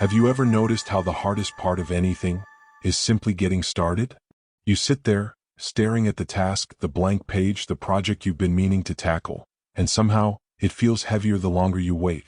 Have you ever noticed how the hardest part of anything is simply getting started? You sit there, staring at the task, the blank page, the project you've been meaning to tackle, and somehow, it feels heavier the longer you wait.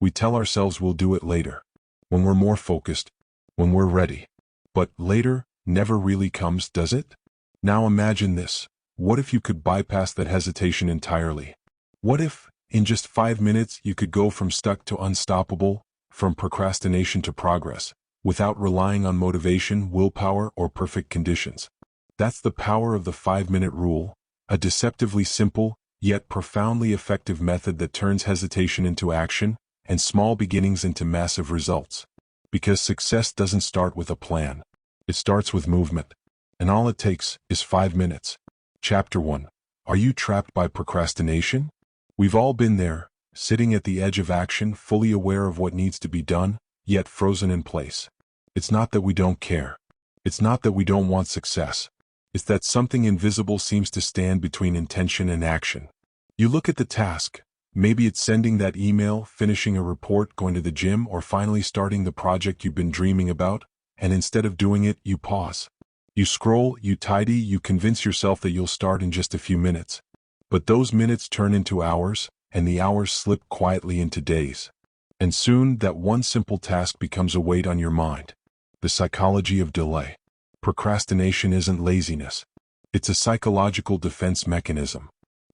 We tell ourselves we'll do it later, when we're more focused, when we're ready. But later never really comes, does it? Now imagine this. What if you could bypass that hesitation entirely? What if, in just 5 minutes, you could go from stuck to unstoppable, from procrastination to progress, without relying on motivation, willpower, or perfect conditions? That's the power of the 5-minute rule, a deceptively simple, yet profoundly effective method that turns hesitation into action, and small beginnings into massive results. Because success doesn't start with a plan. It starts with movement. And all it takes is 5 minutes. Chapter 1. Are you trapped by procrastination? We've all been there, sitting at the edge of action, fully aware of what needs to be done, yet frozen in place. It's not that we don't care. It's not that we don't want success. It's that something invisible seems to stand between intention and action. You look at the task. Maybe it's sending that email, finishing a report, going to the gym, or finally starting the project you've been dreaming about, and instead of doing it, you pause. You scroll, you tidy, you convince yourself that you'll start in just a few minutes. But those minutes turn into hours, and the hours slip quietly into days. And soon, that one simple task becomes a weight on your mind. The psychology of delay. Procrastination isn't laziness. It's a psychological defense mechanism.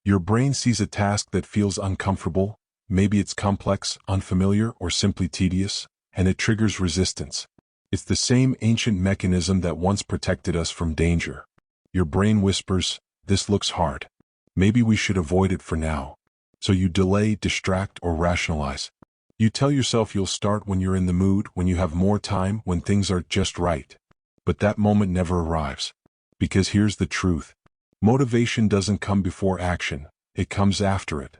Your brain sees a task that feels uncomfortable, maybe it's complex, unfamiliar, or simply tedious, and it triggers resistance. It's the same ancient mechanism that once protected us from danger. Your brain whispers, "This looks hard. Maybe we should avoid it for now." So you delay, distract, or rationalize. You tell yourself you'll start when you're in the mood, when you have more time, when things are just right. But that moment never arrives. Because here's the truth. Motivation doesn't come before action, it comes after it.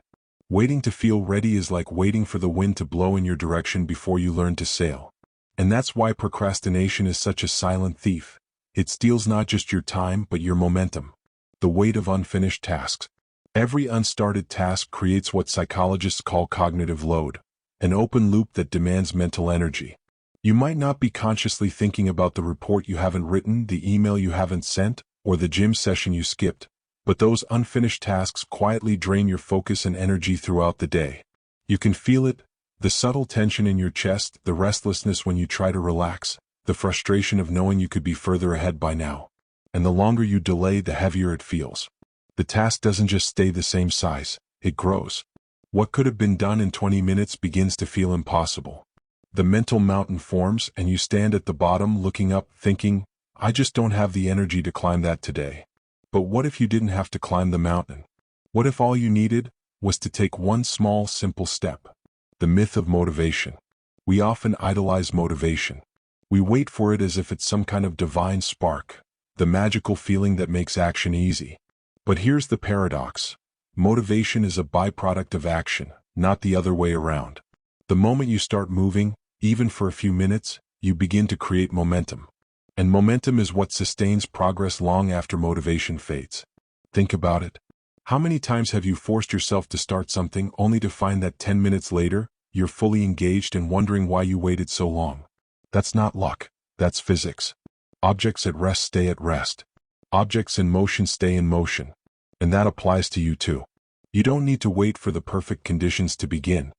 Waiting to feel ready is like waiting for the wind to blow in your direction before you learn to sail. And that's why procrastination is such a silent thief. It steals not just your time but your momentum. The weight of unfinished tasks. Every unstarted task creates what psychologists call cognitive load, an open loop that demands mental energy. You might not be consciously thinking about the report you haven't written, the email you haven't sent, or the gym session you skipped, but those unfinished tasks quietly drain your focus and energy throughout the day. You can feel it, the subtle tension in your chest, the restlessness when you try to relax, the frustration of knowing you could be further ahead by now. And the longer you delay, the heavier it feels. The task doesn't just stay the same size, it grows. What could have been done in 20 minutes begins to feel impossible. The mental mountain forms and you stand at the bottom looking up, thinking, "I just don't have the energy to climb that today." But what if you didn't have to climb the mountain? What if all you needed was to take one small, simple step? The myth of motivation. We often idolize motivation. We wait for it as if it's some kind of divine spark, the magical feeling that makes action easy. But here's the paradox. Motivation is a byproduct of action, not the other way around. The moment you start moving, even for a few minutes, you begin to create momentum. And momentum is what sustains progress long after motivation fades. Think about it. How many times have you forced yourself to start something only to find that 10 minutes later, you're fully engaged and wondering why you waited so long? That's not luck, that's physics. Objects at rest stay at rest. Objects in motion stay in motion. And that applies to you too. You don't need to wait for the perfect conditions to begin.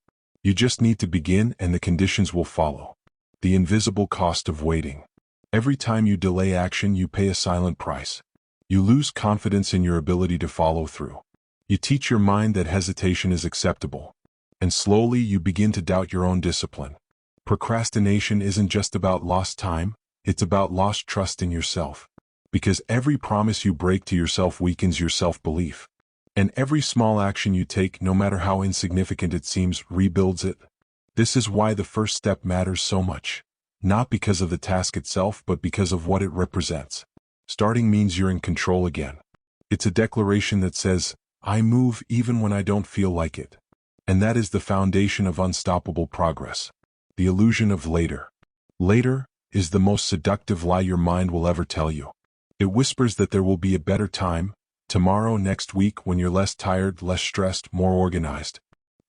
You just need to begin and the conditions will follow. The invisible cost of waiting. Every time you delay action, you pay a silent price. You lose confidence in your ability to follow through. You teach your mind that hesitation is acceptable. And slowly you begin to doubt your own discipline. Procrastination isn't just about lost time, it's about lost trust in yourself. Because every promise you break to yourself weakens your self-belief. And every small action you take, no matter how insignificant it seems, rebuilds it. This is why the first step matters so much. Not because of the task itself, but because of what it represents. Starting means you're in control again. It's a declaration that says, "I move even when I don't feel like it." And that is the foundation of unstoppable progress. The illusion of later. Later is the most seductive lie your mind will ever tell you. It whispers that there will be a better time, tomorrow, next week, when you're less tired, less stressed, more organized.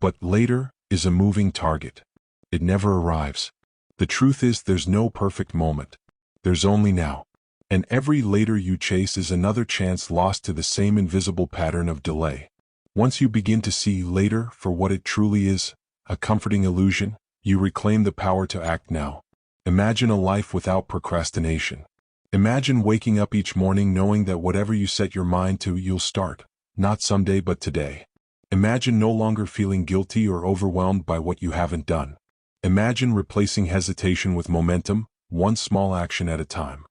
But later is a moving target. It never arrives. The truth is there's no perfect moment. There's only now. And every later you chase is another chance lost to the same invisible pattern of delay. Once you begin to see later for what it truly is, a comforting illusion, you reclaim the power to act now. Imagine a life without procrastination. Imagine waking up each morning knowing that whatever you set your mind to, you'll start, not someday but today. Imagine no longer feeling guilty or overwhelmed by what you haven't done. Imagine replacing hesitation with momentum, one small action at a time.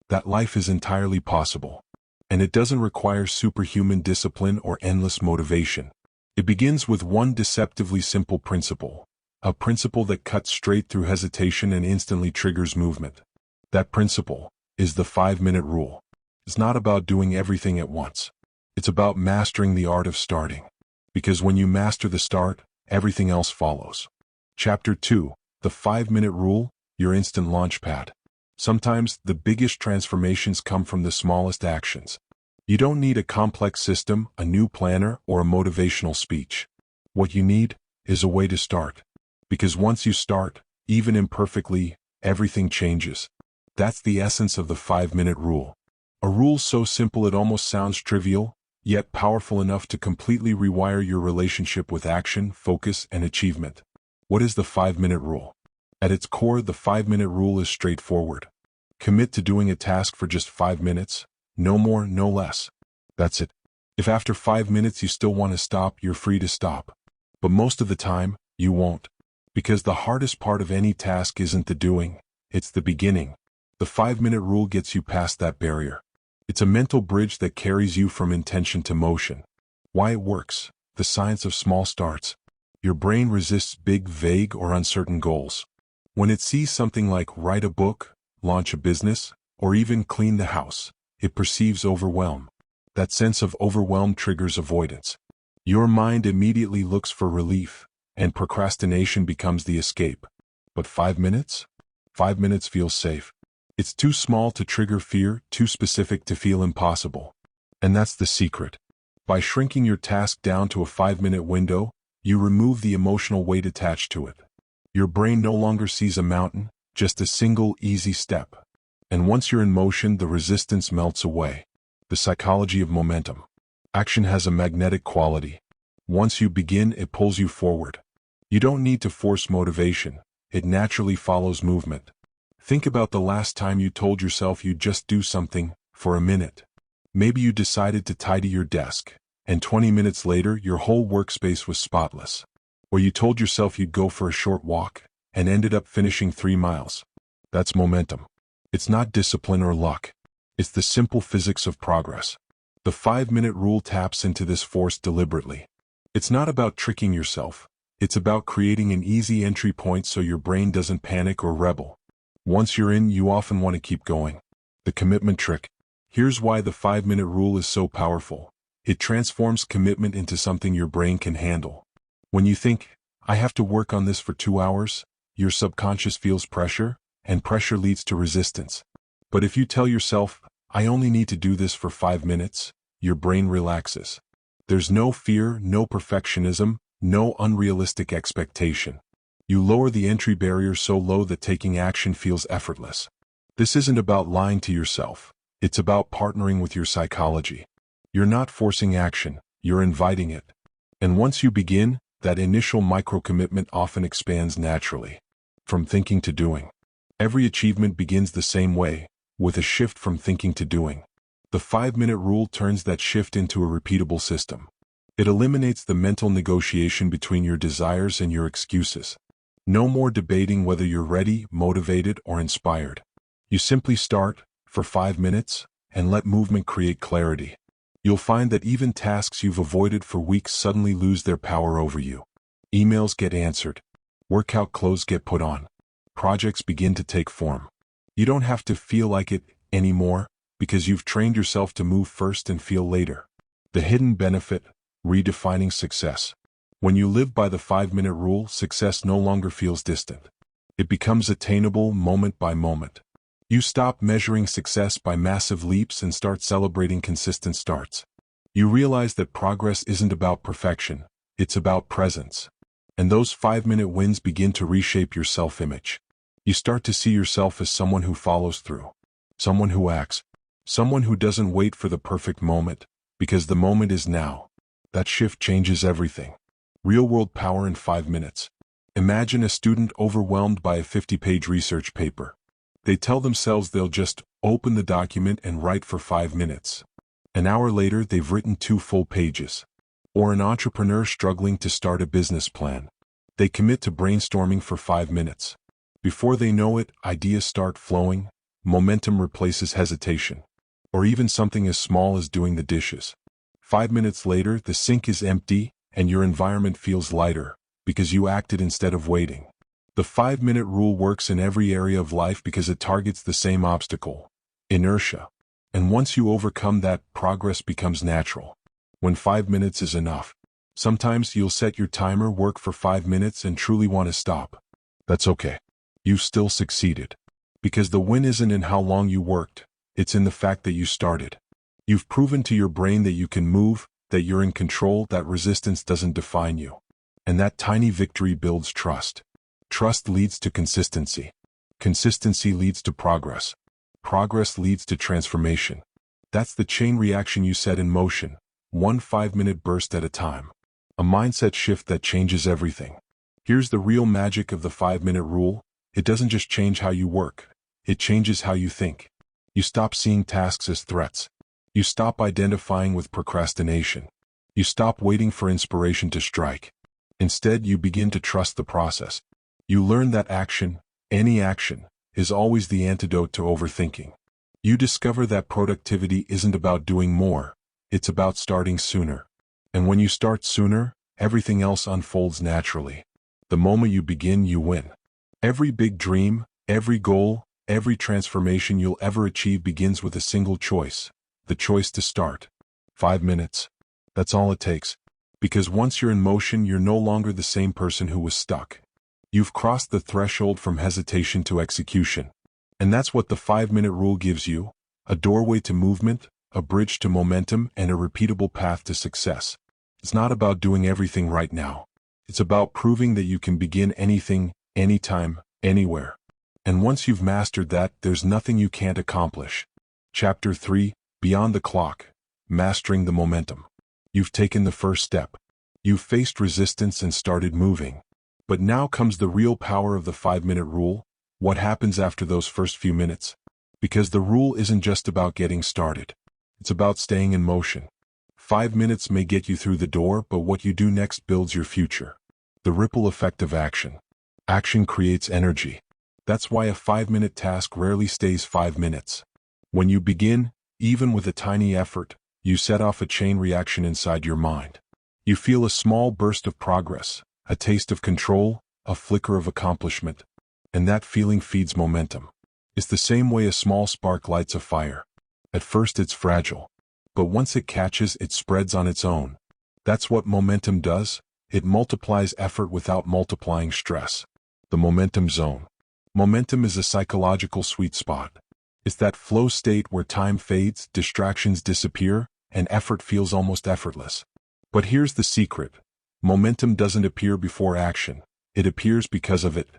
That life is entirely possible. And it doesn't require superhuman discipline or endless motivation. It begins with one deceptively simple principle. A principle that cuts straight through hesitation and instantly triggers movement. That principle is the 5-minute rule. It's not about doing everything at once. It's about mastering the art of starting. Because when you master the start, everything else follows. Chapter 2, The 5-Minute Rule, Your Instant Launchpad. Sometimes the biggest transformations come from the smallest actions. You don't need a complex system, a new planner, or a motivational speech. What you need is a way to start. Because once you start, even imperfectly, everything changes. That's the essence of the 5-minute rule. A rule so simple it almost sounds trivial, yet powerful enough to completely rewire your relationship with action, focus, and achievement. What is the 5-minute rule? At its core, the 5-minute rule is straightforward. Commit to doing a task for just 5 minutes, no more, no less. That's it. If after 5 minutes you still want to stop, you're free to stop. But most of the time, you won't. Because the hardest part of any task isn't the doing, it's the beginning. The 5-minute rule gets you past that barrier. It's a mental bridge that carries you from intention to motion. Why it works: the science of small starts. Your brain resists big, vague, or uncertain goals. When it sees something like write a book, launch a business, or even clean the house, it perceives overwhelm. That sense of overwhelm triggers avoidance. Your mind immediately looks for relief, and procrastination becomes the escape. But 5 minutes? 5 minutes feels safe. It's too small to trigger fear, too specific to feel impossible. And that's the secret. By shrinking your task down to a 5-minute window, you remove the emotional weight attached to it. Your brain no longer sees a mountain, just a single, easy step. And once you're in motion, the resistance melts away. The psychology of momentum. Action has a magnetic quality. Once you begin, it pulls you forward. You don't need to force motivation. It naturally follows movement. Think about the last time you told yourself you'd just do something for a minute. Maybe you decided to tidy your desk, and 20 minutes later your whole workspace was spotless. Or you told yourself you'd go for a short walk, and ended up finishing 3 miles. That's momentum. It's not discipline or luck. It's the simple physics of progress. The 5-minute rule taps into this force deliberately. It's not about tricking yourself. It's about creating an easy entry point so your brain doesn't panic or rebel. Once you're in, you often want to keep going. The commitment trick. Here's why the 5-minute rule is so powerful. It transforms commitment into something your brain can handle. When you think, I have to work on this for 2 hours, your subconscious feels pressure, and pressure leads to resistance. But if you tell yourself, I only need to do this for 5 minutes, your brain relaxes. There's no fear, no perfectionism, no unrealistic expectation. You lower the entry barrier so low that taking action feels effortless. This isn't about lying to yourself. It's about partnering with your psychology. You're not forcing action, you're inviting it. And once you begin, that initial micro-commitment often expands naturally. From thinking to doing. Every achievement begins the same way, with a shift from thinking to doing. The 5-minute rule turns that shift into a repeatable system. It eliminates the mental negotiation between your desires and your excuses. No more debating whether you're ready, motivated, or inspired. You simply start, for 5 minutes, and let movement create clarity. You'll find that even tasks you've avoided for weeks suddenly lose their power over you. Emails get answered. Workout clothes get put on. Projects begin to take form. You don't have to feel like it anymore, because you've trained yourself to move first and feel later. The hidden benefit: redefining success. When you live by the 5-minute rule, success no longer feels distant. It becomes attainable moment by moment. You stop measuring success by massive leaps and start celebrating consistent starts. You realize that progress isn't about perfection, it's about presence. And those 5-minute wins begin to reshape your self-image. You start to see yourself as someone who follows through, someone who acts, someone who doesn't wait for the perfect moment, because the moment is now. That shift changes everything. Real-world power in 5 minutes. Imagine a student overwhelmed by a 50-page research paper. They tell themselves they'll just open the document and write for 5 minutes. An hour later, they've written 2 full pages. Or an entrepreneur struggling to start a business plan. They commit to brainstorming for 5 minutes. Before they know it, ideas start flowing, momentum replaces hesitation. Or even something as small as doing the dishes. 5 minutes later, the sink is empty, and your environment feels lighter, because you acted instead of waiting. The 5-minute rule works in every area of life because it targets the same obstacle: inertia. And once you overcome that, progress becomes natural. When 5 minutes is enough. Sometimes you'll set your timer, work for 5 minutes, and truly want to stop. That's okay. You've still succeeded. Because the win isn't in how long you worked, it's in the fact that you started. You've proven to your brain that you can move, that you're in control, that resistance doesn't define you. And that tiny victory builds trust. Trust leads to consistency. Consistency leads to progress. Progress leads to transformation. That's the chain reaction you set in motion, one 5-minute burst at a time. A mindset shift that changes everything. Here's the real magic of the 5-minute rule. It doesn't just change how you work. It changes how you think. You stop seeing tasks as threats. You stop identifying with procrastination. You stop waiting for inspiration to strike. Instead, you begin to trust the process. You learn that action, any action, is always the antidote to overthinking. You discover that productivity isn't about doing more, it's about starting sooner. And when you start sooner, everything else unfolds naturally. The moment you begin, you win. Every big dream, every goal, every transformation you'll ever achieve begins with a single choice: the choice to start. 5 minutes. That's all it takes. Because once you're in motion, you're no longer the same person who was stuck. You've crossed the threshold from hesitation to execution. And that's what the 5-minute rule gives you: a doorway to movement, a bridge to momentum, and a repeatable path to success. It's not about doing everything right now. It's about proving that you can begin anything, anytime, anywhere. And once you've mastered that, there's nothing you can't accomplish. Chapter 3, Beyond the Clock. Mastering the Momentum. You've taken the first step. You've faced resistance and started moving. But now comes the real power of the 5-minute rule. What happens after those first few minutes? Because the rule isn't just about getting started. It's about staying in motion. 5 minutes may get you through the door, but what you do next builds your future. The ripple effect of action. Action creates energy. That's why a 5-minute task rarely stays 5 minutes. When you begin, even with a tiny effort, you set off a chain reaction inside your mind. You feel a small burst of progress, a taste of control, a flicker of accomplishment. And that feeling feeds momentum. It's the same way a small spark lights a fire. At first it's fragile. But once it catches, it spreads on its own. That's what momentum does. It multiplies effort without multiplying stress. The momentum zone. Momentum is a psychological sweet spot. It's that flow state where time fades, distractions disappear, and effort feels almost effortless. But here's the secret. Momentum doesn't appear before action. It appears because of it.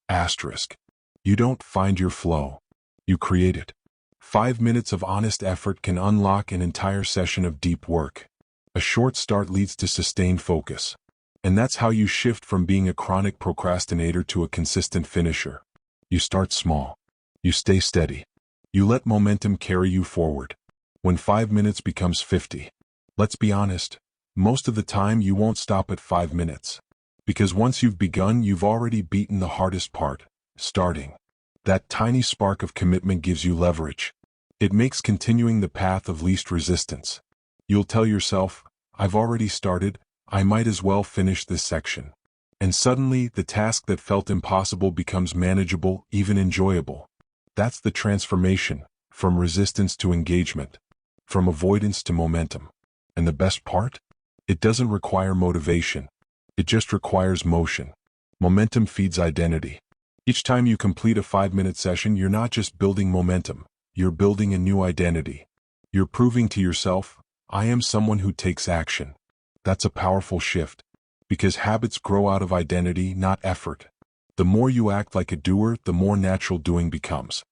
Asterisk. You don't find your flow. You create it. 5 minutes of honest effort can unlock an entire session of deep work. A short start leads to sustained focus. And that's how you shift from being a chronic procrastinator to a consistent finisher. You start small. You stay steady. You let momentum carry you forward. When 5 minutes becomes 50, let's be honest, most of the time you won't stop at 5 minutes. Because once you've begun, you've already beaten the hardest part, starting. That tiny spark of commitment gives you leverage. It makes continuing the path of least resistance. You'll tell yourself, I've already started, I might as well finish this section. And suddenly, the task that felt impossible becomes manageable, even enjoyable. That's the transformation, from resistance to engagement, from avoidance to momentum. And the best part? It doesn't require motivation. It just requires motion. Momentum feeds identity. Each time you complete a 5-minute session, you're not just building momentum, you're building a new identity. You're proving to yourself, I am someone who takes action. That's a powerful shift. Because habits grow out of identity, not effort. The more you act like a doer, the more natural doing becomes.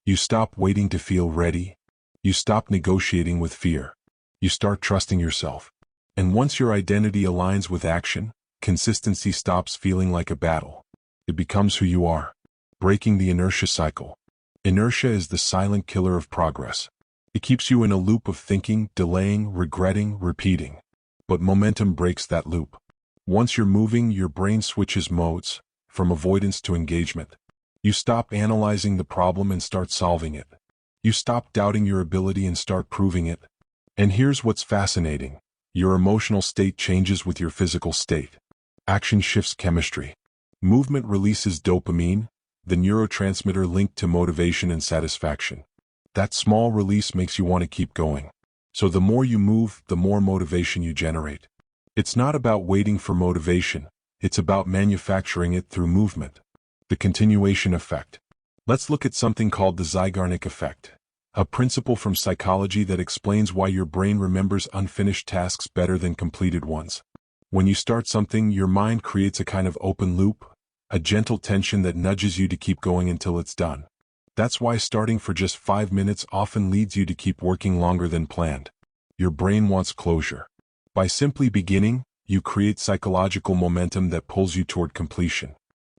You stop waiting to feel ready. You stop negotiating with fear. You start trusting yourself. And once your identity aligns with action, consistency stops feeling like a battle. It becomes who you are. Breaking the inertia cycle. Inertia is the silent killer of progress. It keeps you in a loop of thinking, delaying, regretting, repeating. But momentum breaks that loop. Once you're moving, your brain switches modes, from avoidance to engagement. You stop analyzing the problem and start solving it. You stop doubting your ability and start proving it. And here's what's fascinating. Your emotional state changes with your physical state. Action shifts chemistry. Movement releases dopamine, the neurotransmitter linked to motivation and satisfaction. That small release makes you want to keep going. So the more you move, the more motivation you generate. It's not about waiting for motivation. It's about manufacturing it through movement. The continuation effect. Let's look at something called the Zeigarnik effect, a principle from psychology that explains why your brain remembers unfinished tasks better than completed ones. When you start something, your mind creates a kind of open loop, a gentle tension that nudges you to keep going until it's done. That's why starting for just 5 minutes often leads you to keep working longer than planned. Your brain wants closure. By simply beginning, you create psychological momentum that pulls you toward completion.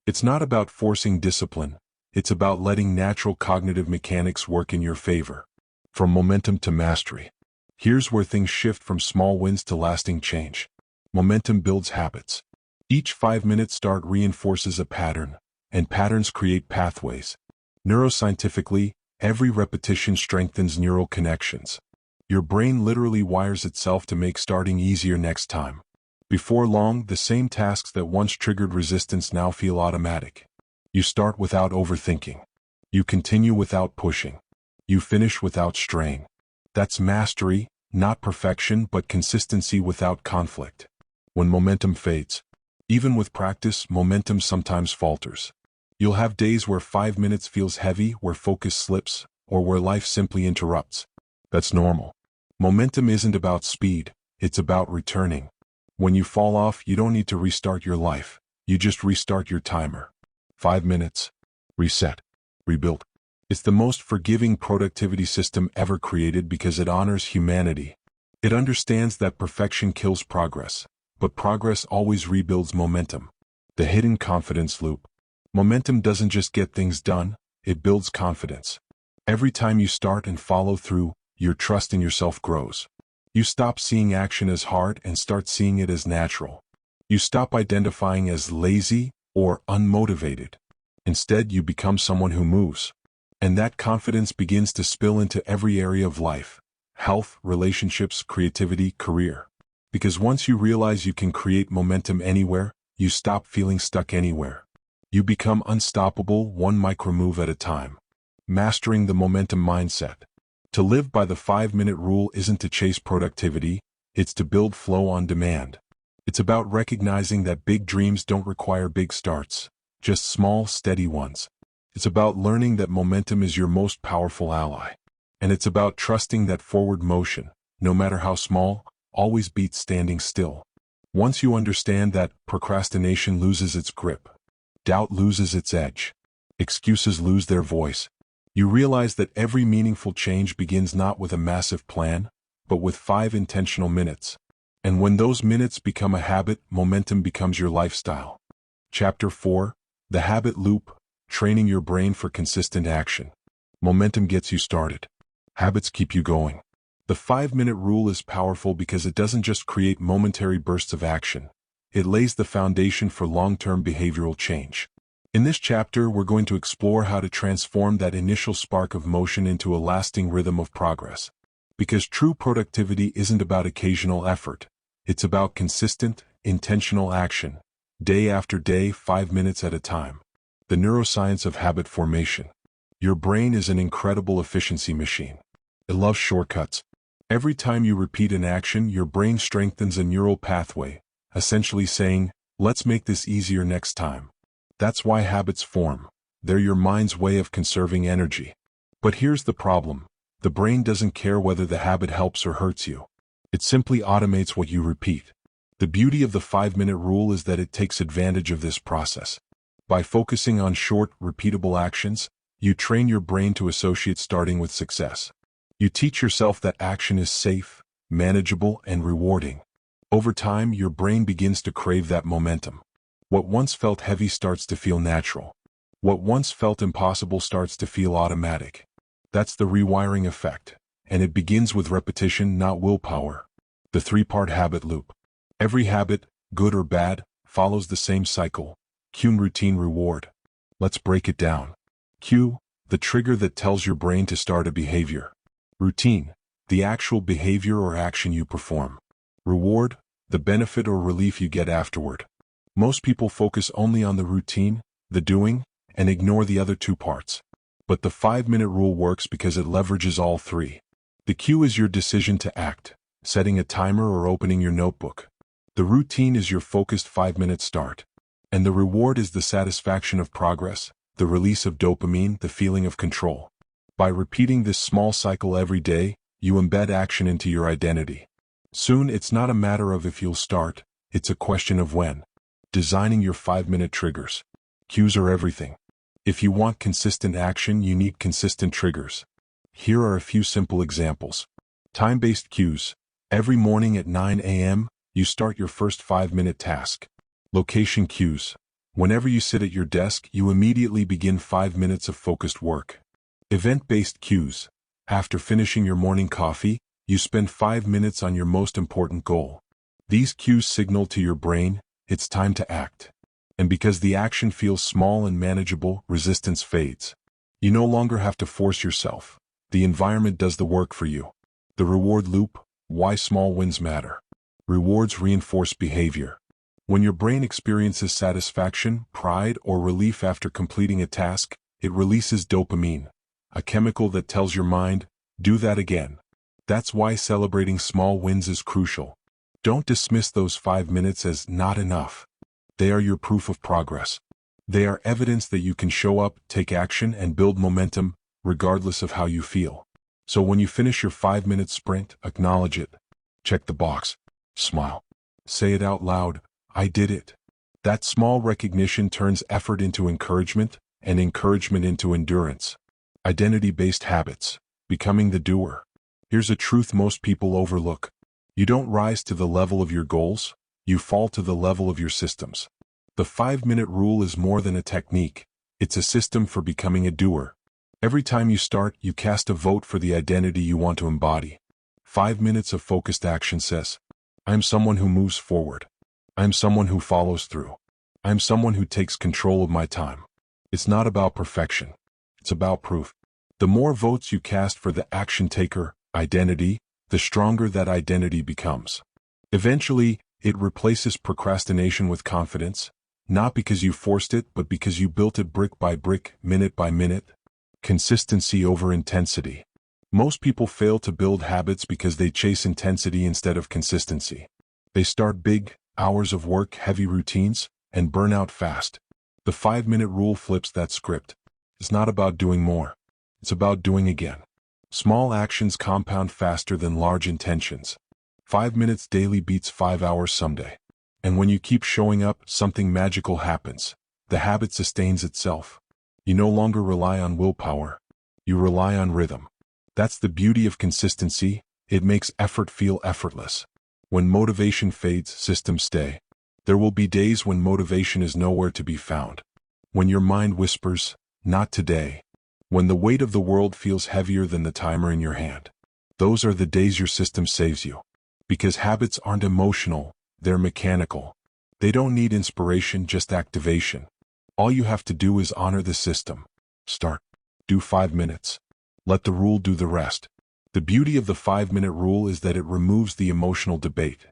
It's not about forcing discipline. It's about letting natural cognitive mechanics work in your favor. From momentum to mastery. Here's where things shift from small wins to lasting change. Momentum builds habits. Each 5-minute start reinforces a pattern, and patterns create pathways. Neuroscientifically, every repetition strengthens neural connections. Your brain literally wires itself to make starting easier next time. Before long, the same tasks that once triggered resistance now feel automatic. You start without overthinking. You continue without pushing. You finish without strain. That's mastery, not perfection, but consistency without conflict. When momentum fades, even with practice, momentum sometimes falters. You'll have days where 5 minutes feels heavy, where focus slips, or where life simply interrupts. That's normal. Momentum isn't about speed, it's about returning. When you fall off, you don't need to restart your life. You just restart your timer. 5 minutes. Reset. Rebuild. It's the most forgiving productivity system ever created because it honors humanity. It understands that perfection kills progress, but progress always rebuilds momentum. The hidden confidence loop. Momentum doesn't just get things done, it builds confidence. Every time you start and follow through, your trust in yourself grows. You stop seeing action as hard and start seeing it as natural. You stop identifying as lazy or unmotivated. Instead, you become someone who moves. And that confidence begins to spill into every area of life: health, relationships, creativity, career. Because once you realize you can create momentum anywhere, you stop feeling stuck anywhere. You become unstoppable, one micro move at a time. Mastering the momentum mindset. To live by the 5-minute rule isn't to chase productivity, it's to build flow on demand. It's about recognizing that big dreams don't require big starts, just small, steady ones. It's about learning that momentum is your most powerful ally. And it's about trusting that forward motion, no matter how small, always beats standing still. Once you understand that, procrastination loses its grip. Doubt loses its edge. Excuses lose their voice. You realize that every meaningful change begins not with a massive plan, but with 5 intentional minutes. And when those minutes become a habit, momentum becomes your lifestyle. Chapter 4, The Habit Loop, Training Your Brain for Consistent Action. Momentum gets you started. Habits keep you going. The 5-minute rule is powerful because it doesn't just create momentary bursts of action. It lays the foundation for long-term behavioral change. In this chapter, we're going to explore how to transform that initial spark of motion into a lasting rhythm of progress. Because true productivity isn't about occasional effort. It's about consistent, intentional action. Day after day, 5 minutes at a time. The neuroscience of habit formation. Your brain is an incredible efficiency machine. It loves shortcuts. Every time you repeat an action, your brain strengthens a neural pathway, essentially saying, let's make this easier next time. That's why habits form. They're your mind's way of conserving energy. But here's the problem. The brain doesn't care whether the habit helps or hurts you. It simply automates what you repeat. The beauty of the 5-minute rule is that it takes advantage of this process. By focusing on short, repeatable actions, you train your brain to associate starting with success. You teach yourself that action is safe, manageable, and rewarding. Over time, your brain begins to crave that momentum. What once felt heavy starts to feel natural. What once felt impossible starts to feel automatic. That's the rewiring effect, and it begins with repetition, not willpower. The three-part habit loop. Every habit, good or bad, follows the same cycle. Cue, routine, reward. Let's break it down. Cue, the trigger that tells your brain to start a behavior. Routine, the actual behavior or action you perform. Reward, the benefit or relief you get afterward. Most people focus only on the routine, the doing, and ignore the other two parts. But the 5-minute rule works because it leverages all three. The cue is your decision to act, setting a timer or opening your notebook. The routine is your focused 5-minute start. And the reward is the satisfaction of progress, the release of dopamine, the feeling of control. By repeating this small cycle every day, you embed action into your identity. Soon, it's not a matter of if you'll start, it's a question of when. Designing your 5-minute triggers. Cues are everything. If you want consistent action, you need consistent triggers. Here are a few simple examples. Time-based cues. Every morning at 9 a.m., you start your first 5-minute task. Location cues. Whenever you sit at your desk, you immediately begin 5 minutes of focused work. Event-based cues. After finishing your morning coffee, you spend 5 minutes on your most important goal. These cues signal to your brain, it's time to act. And because the action feels small and manageable, resistance fades. You no longer have to force yourself. The environment does the work for you. The reward loop. Why small wins matter. Rewards reinforce behavior. When your brain experiences satisfaction, pride, or relief after completing a task, it releases dopamine, a chemical that tells your mind, do that again. That's why celebrating small wins is crucial. Don't dismiss those 5 minutes as not enough. They are your proof of progress. They are evidence that you can show up, take action, and build momentum, regardless of how you feel. So when you finish your 5-minute sprint, acknowledge it. Check the box. Smile. Say it out loud, I did it. That small recognition turns effort into encouragement, and encouragement into endurance. Identity-based habits. Becoming the doer. Here's a truth most people overlook. You don't rise to the level of your goals, you fall to the level of your systems. The 5-minute rule is more than a technique. It's a system for becoming a doer. Every time you start, you cast a vote for the identity you want to embody. 5 minutes of focused action says, I'm someone who moves forward. I'm someone who follows through. I'm someone who takes control of my time. It's not about perfection. It's about proof. The more votes you cast for the action taker identity, the stronger that identity becomes. Eventually, it replaces procrastination with confidence, not because you forced it, but because you built it brick by brick, minute by minute. Consistency over intensity. Most people fail to build habits because they chase intensity instead of consistency. They start big, hours of work, heavy routines, and burn out fast. The 5-minute rule flips that script. It's not about doing more. It's about doing again. Small actions compound faster than large intentions. 5 minutes daily beats 5 hours someday. And when you keep showing up, something magical happens. The habit sustains itself. You no longer rely on willpower. You rely on rhythm. That's the beauty of consistency. It makes effort feel effortless. When motivation fades, systems stay. There will be days when motivation is nowhere to be found. When your mind whispers, not today. When the weight of the world feels heavier than the timer in your hand. Those are the days your system saves you. Because habits aren't emotional, they're mechanical. They don't need inspiration, just activation. All you have to do is honor the system. Start. Do 5 minutes. Let the rule do the rest. The beauty of the 5-minute rule is that it removes the emotional debate.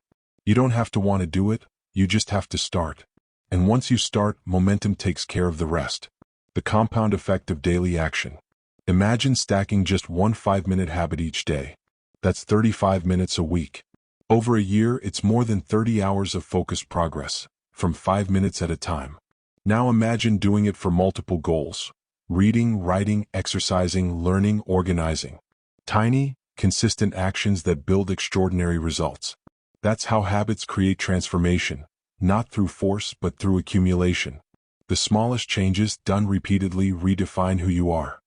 You don't have to want to do it, you just have to start. And once you start, momentum takes care of the rest. The compound effect of daily action. Imagine stacking just one 5-minute habit each day. That's 35 minutes a week. Over a year, it's more than 30 hours of focused progress, from 5 minutes at a time. Now imagine doing it for multiple goals. Reading, writing, exercising, learning, organizing. Tiny, consistent actions that build extraordinary results. That's how habits create transformation, not through force but through accumulation. The smallest changes, done repeatedly, redefine who you are.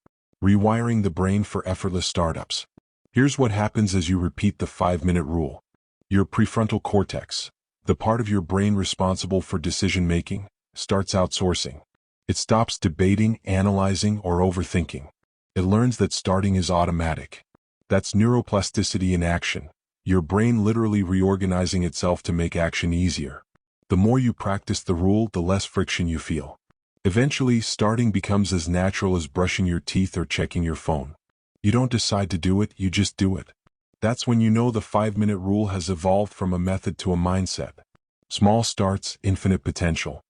Rewiring the brain for effortless startups. Here's what happens as you repeat the 5-minute rule. Your prefrontal cortex, the part of your brain responsible for decision-making, starts outsourcing. It stops debating, analyzing, or overthinking. It learns that starting is automatic. That's neuroplasticity in action. Your brain literally reorganizing itself to make action easier. The more you practice the rule, the less friction you feel. Eventually, starting becomes as natural as brushing your teeth or checking your phone. You don't decide to do it, you just do it. That's when you know the 5-minute rule has evolved from a method to a mindset. Small starts, infinite potential.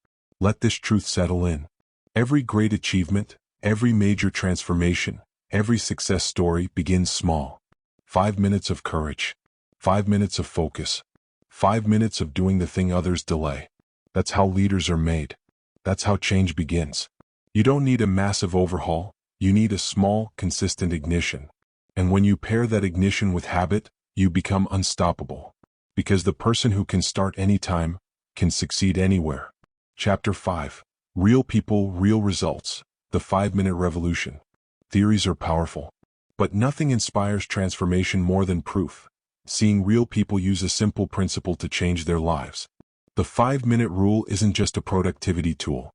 Let this truth settle in. Every great achievement, every major transformation, every success story begins small. 5 minutes of courage. 5 minutes of focus. 5 minutes of doing the thing others delay. That's how leaders are made. That's how change begins. You don't need a massive overhaul, you need a small, consistent ignition. And when you pair that ignition with habit, you become unstoppable. Because the person who can start anytime can succeed anywhere. Chapter 5. Real people, real results. The 5-minute revolution. Theories are powerful. But nothing inspires transformation more than proof. Seeing real people use a simple principle to change their lives. The 5-minute rule isn't just a productivity tool.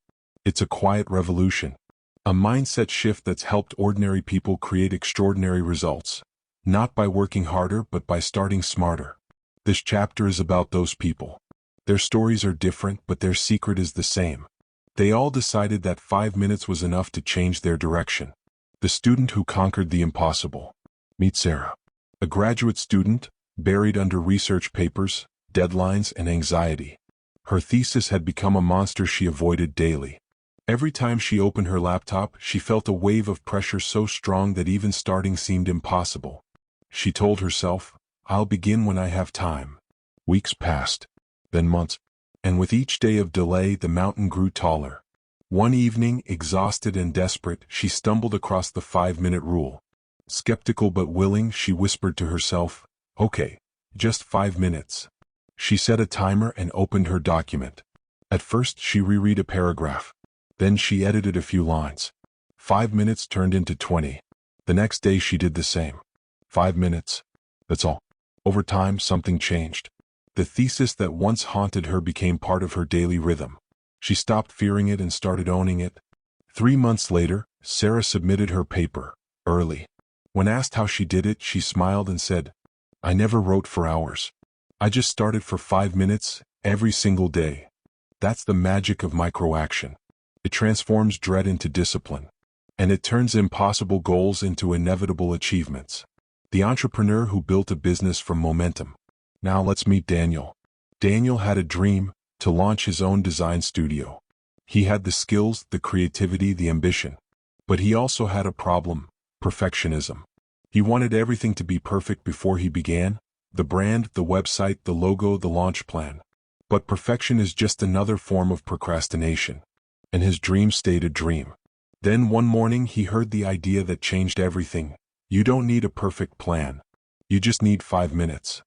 It's a quiet revolution. A mindset shift that's helped ordinary people create extraordinary results. Not by working harder, but by starting smarter. This chapter is about those people. Their stories are different, but their secret is the same. They all decided that 5 minutes was enough to change their direction. The student who conquered the impossible. Meet Sarah. A graduate student, buried under research papers, deadlines, and anxiety. Her thesis had become a monster she avoided daily. Every time she opened her laptop, she felt a wave of pressure so strong that even starting seemed impossible. She told herself, "I'll begin when I have time." Weeks passed, then months, and with each day of delay the mountain grew taller. One evening, exhausted and desperate, she stumbled across the 5-minute rule. Skeptical but willing, she whispered to herself, "Okay, just 5 minutes." She set a timer and opened her document. At first she reread a paragraph. Then she edited a few lines. 5 minutes turned into 20. The next day she did the same. 5 minutes. That's all. Over time, something changed. The thesis that once haunted her became part of her daily rhythm. She stopped fearing it and started owning it. 3 months later, Sarah submitted her paper, early. When asked how she did it, she smiled and said, "I never wrote for hours. I just started for 5 minutes, every single day." That's the magic of microaction. It transforms dread into discipline. And it turns impossible goals into inevitable achievements. The entrepreneur who built a business from momentum. Now let's meet Daniel. Daniel had a dream, to launch his own design studio. He had the skills, the creativity, the ambition. But he also had a problem, perfectionism. He wanted everything to be perfect before he began, the brand, the website, the logo, the launch plan. But perfection is just another form of procrastination. And his dream stayed a dream. Then one morning he heard the idea that changed everything. You don't need a perfect plan. You just need 5 minutes.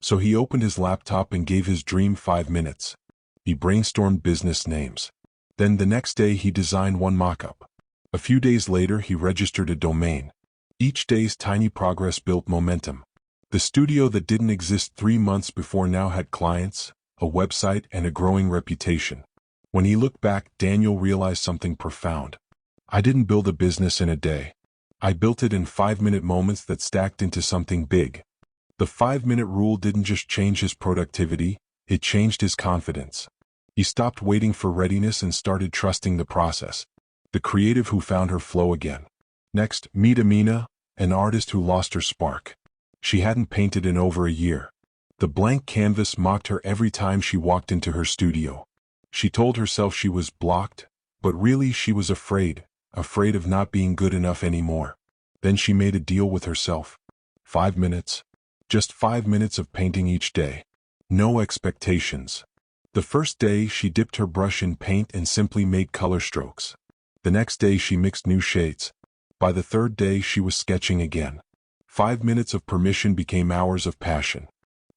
So he opened his laptop and gave his dream 5 minutes. He brainstormed business names. Then the next day he designed one mock-up. A few days later he registered a domain. Each day's tiny progress built momentum. The studio that didn't exist 3 months before now had clients, a website, and a growing reputation. When he looked back, Daniel realized something profound. I didn't build a business in a day. I built it in 5-minute moments that stacked into something big. The 5-minute rule didn't just change his productivity, it changed his confidence. He stopped waiting for readiness and started trusting the process. The creative who found her flow again. Next, meet Amina, an artist who lost her spark. She hadn't painted in over a year. The blank canvas mocked her every time she walked into her studio. She told herself she was blocked, but really she was afraid of not being good enough anymore. Then she made a deal with herself. 5 minutes. Just 5 minutes of painting each day. No expectations. The first day she dipped her brush in paint and simply made color strokes. The next day she mixed new shades. By the third day she was sketching again. 5 minutes of permission became hours of passion.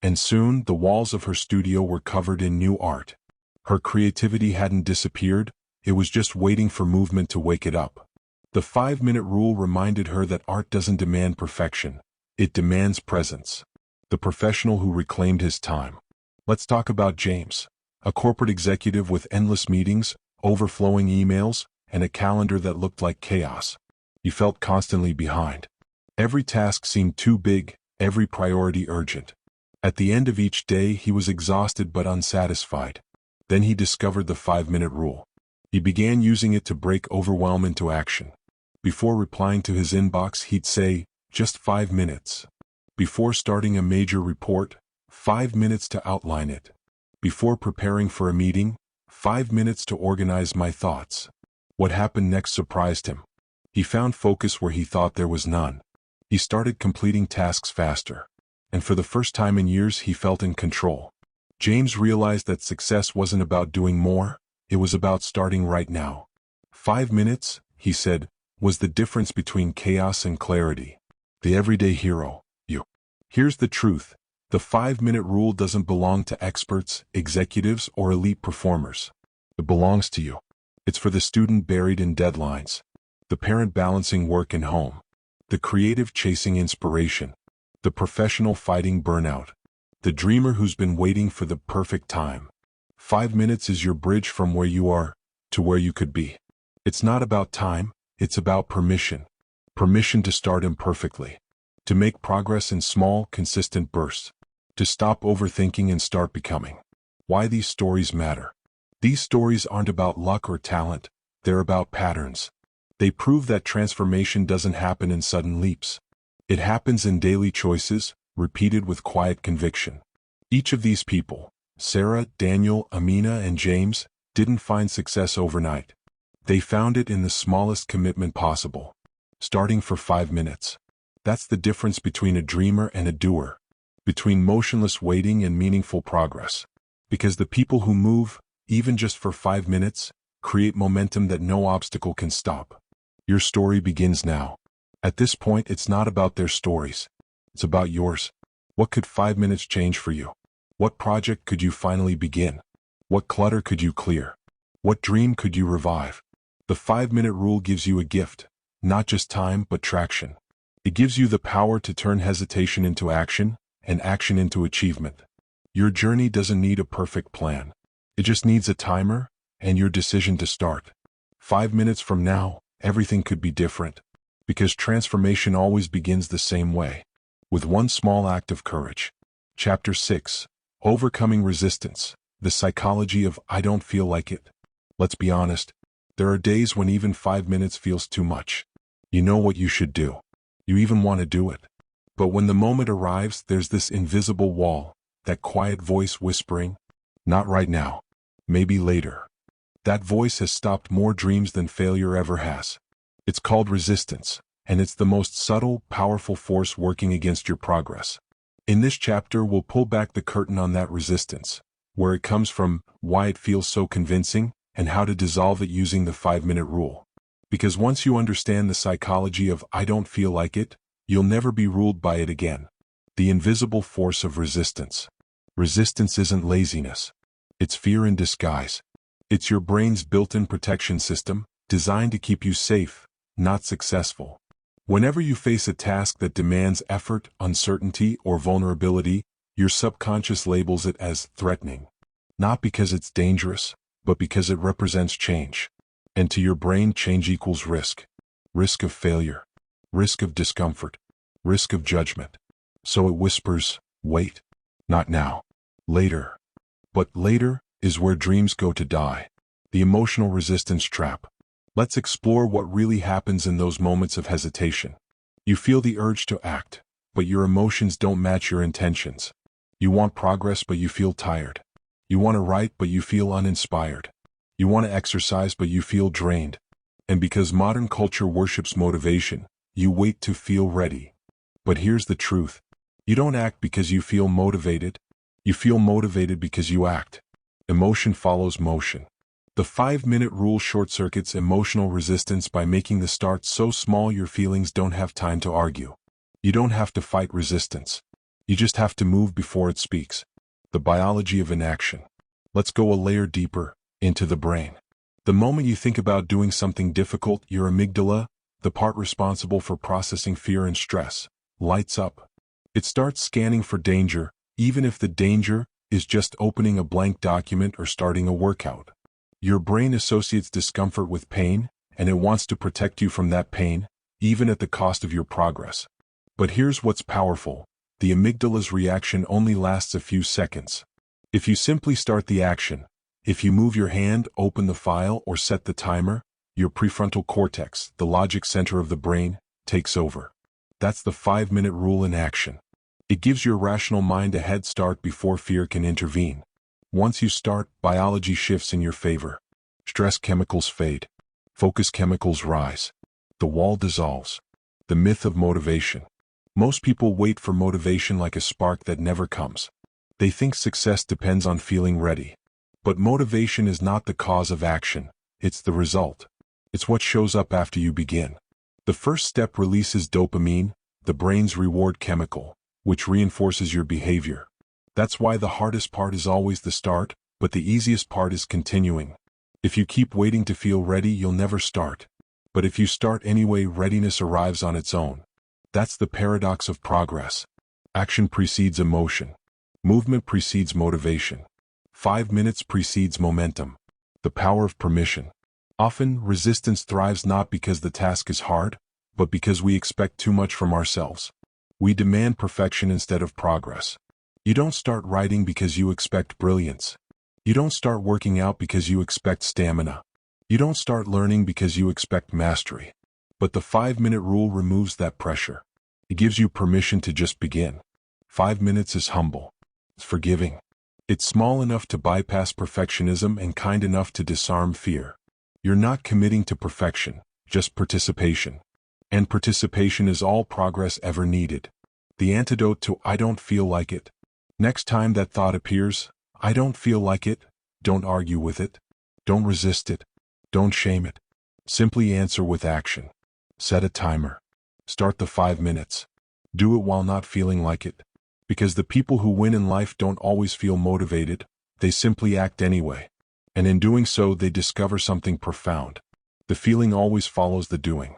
And soon the walls of her studio were covered in new art. Her creativity hadn't disappeared, it was just waiting for movement to wake it up. The 5-minute rule reminded her that art doesn't demand perfection. It demands presence. The professional who reclaimed his time. Let's talk about James, a corporate executive with endless meetings, overflowing emails, and a calendar that looked like chaos. He felt constantly behind. Every task seemed too big, every priority urgent. At the end of each day, he was exhausted but unsatisfied. Then he discovered the 5-minute rule. He began using it to break overwhelm into action. Before replying to his inbox, he'd say, "Just 5 minutes." Before starting a major report, 5 minutes to outline it. Before preparing for a meeting, 5 minutes to organize my thoughts. What happened next surprised him. He found focus where he thought there was none. He started completing tasks faster. And for the first time in years, he felt in control. James realized that success wasn't about doing more, it was about starting right now. 5 minutes, he said, was the difference between chaos and clarity. The everyday hero, you. Here's the truth. The 5-minute rule doesn't belong to experts, executives, or elite performers. It belongs to you. It's for the student buried in deadlines, the parent balancing work and home, the creative chasing inspiration, the professional fighting burnout, the dreamer who's been waiting for the perfect time. 5 minutes is your bridge from where you are to where you could be. It's not about time, it's about permission. Permission to start imperfectly, to make progress in small, consistent bursts, to stop overthinking and start becoming. Why these stories matter. These stories aren't about luck or talent, they're about patterns. They prove that transformation doesn't happen in sudden leaps. It happens in daily choices, repeated with quiet conviction. Each of these people, Sarah, Daniel, Amina, and James, didn't find success overnight. They found it in the smallest commitment possible. Starting for 5 minutes. That's the difference between a dreamer and a doer. Between motionless waiting and meaningful progress. Because the people who move, even just for 5 minutes, create momentum that no obstacle can stop. Your story begins now. At this point, it's not about their stories. It's about yours. What could 5 minutes change for you? What project could you finally begin? What clutter could you clear? What dream could you revive? The 5-minute rule gives you a gift, not just time, but traction. It gives you the power to turn hesitation into action, and action into achievement. Your journey doesn't need a perfect plan. It just needs a timer, and your decision to start. 5 minutes from now, everything could be different. Because transformation always begins the same way. With one small act of courage. Chapter 6. Overcoming Resistance. The Psychology of I Don't Feel Like It. Let's be honest. There are days when even 5 minutes feels too much. You know what you should do. You even want to do it. But when the moment arrives, there's this invisible wall, that quiet voice whispering, "Not right now. Maybe later." That voice has stopped more dreams than failure ever has. It's called resistance, and it's the most subtle, powerful force working against your progress. In this chapter, we'll pull back the curtain on that resistance, where it comes from, why it feels so convincing, and how to dissolve it using the 5-minute rule. Because once you understand the psychology of I don't feel like it, you'll never be ruled by it again. The invisible force of resistance. Resistance isn't laziness. It's fear in disguise. It's your brain's built-in protection system, designed to keep you safe, not successful. Whenever you face a task that demands effort, uncertainty, or vulnerability, your subconscious labels it as threatening. Not because it's dangerous, but because it represents change. And to your brain, change equals risk. Risk of failure. Risk of discomfort. Risk of judgment. So it whispers, wait. Not now. Later. But later is where dreams go to die. The emotional resistance trap. Let's explore what really happens in those moments of hesitation. You feel the urge to act, but your emotions don't match your intentions. You want progress, but you feel tired. You want to write, but you feel uninspired. You want to exercise, but you feel drained. And because modern culture worships motivation, you wait to feel ready. But here's the truth. You don't act because you feel motivated. You feel motivated because you act. Emotion follows motion. The 5-minute rule short-circuits emotional resistance by making the start so small your feelings don't have time to argue. You don't have to fight resistance. You just have to move before it speaks. The biology of inaction. Let's go a layer deeper, into the brain. The moment you think about doing something difficult, your amygdala, the part responsible for processing fear and stress, lights up. It starts scanning for danger, even if the danger is just opening a blank document or starting a workout. Your brain associates discomfort with pain, and it wants to protect you from that pain, even at the cost of your progress. But here's what's powerful. The amygdala's reaction only lasts a few seconds. If you simply start the action, if you move your hand, open the file, or set the timer, your prefrontal cortex, the logic center of the brain, takes over. That's the 5-minute rule in action. It gives your rational mind a head start before fear can intervene. Once you start, biology shifts in your favor. Stress chemicals fade. Focus chemicals rise. The wall dissolves. The myth of motivation. Most people wait for motivation like a spark that never comes. They think success depends on feeling ready. But motivation is not the cause of action. It's the result. It's what shows up after you begin. The first step releases dopamine, the brain's reward chemical, which reinforces your behavior. That's why the hardest part is always the start, but the easiest part is continuing. If you keep waiting to feel ready, you'll never start. But if you start anyway, readiness arrives on its own. That's the paradox of progress. Action precedes emotion. Movement precedes motivation. 5 minutes precedes momentum. The power of permission. Often, resistance thrives not because the task is hard, but because we expect too much from ourselves. We demand perfection instead of progress. You don't start writing because you expect brilliance. You don't start working out because you expect stamina. You don't start learning because you expect mastery. But the 5-minute rule removes that pressure. It gives you permission to just begin. 5 minutes is humble. It's forgiving. It's small enough to bypass perfectionism and kind enough to disarm fear. You're not committing to perfection, just participation. And participation is all progress ever needed. The antidote to "I don't feel like it." Next time that thought appears, "I don't feel like it," don't argue with it. Don't resist it. Don't shame it. Simply answer with action. Set a timer. Start the 5 minutes. Do it while not feeling like it. Because the people who win in life don't always feel motivated, they simply act anyway. And in doing so, they discover something profound. The feeling always follows the doing.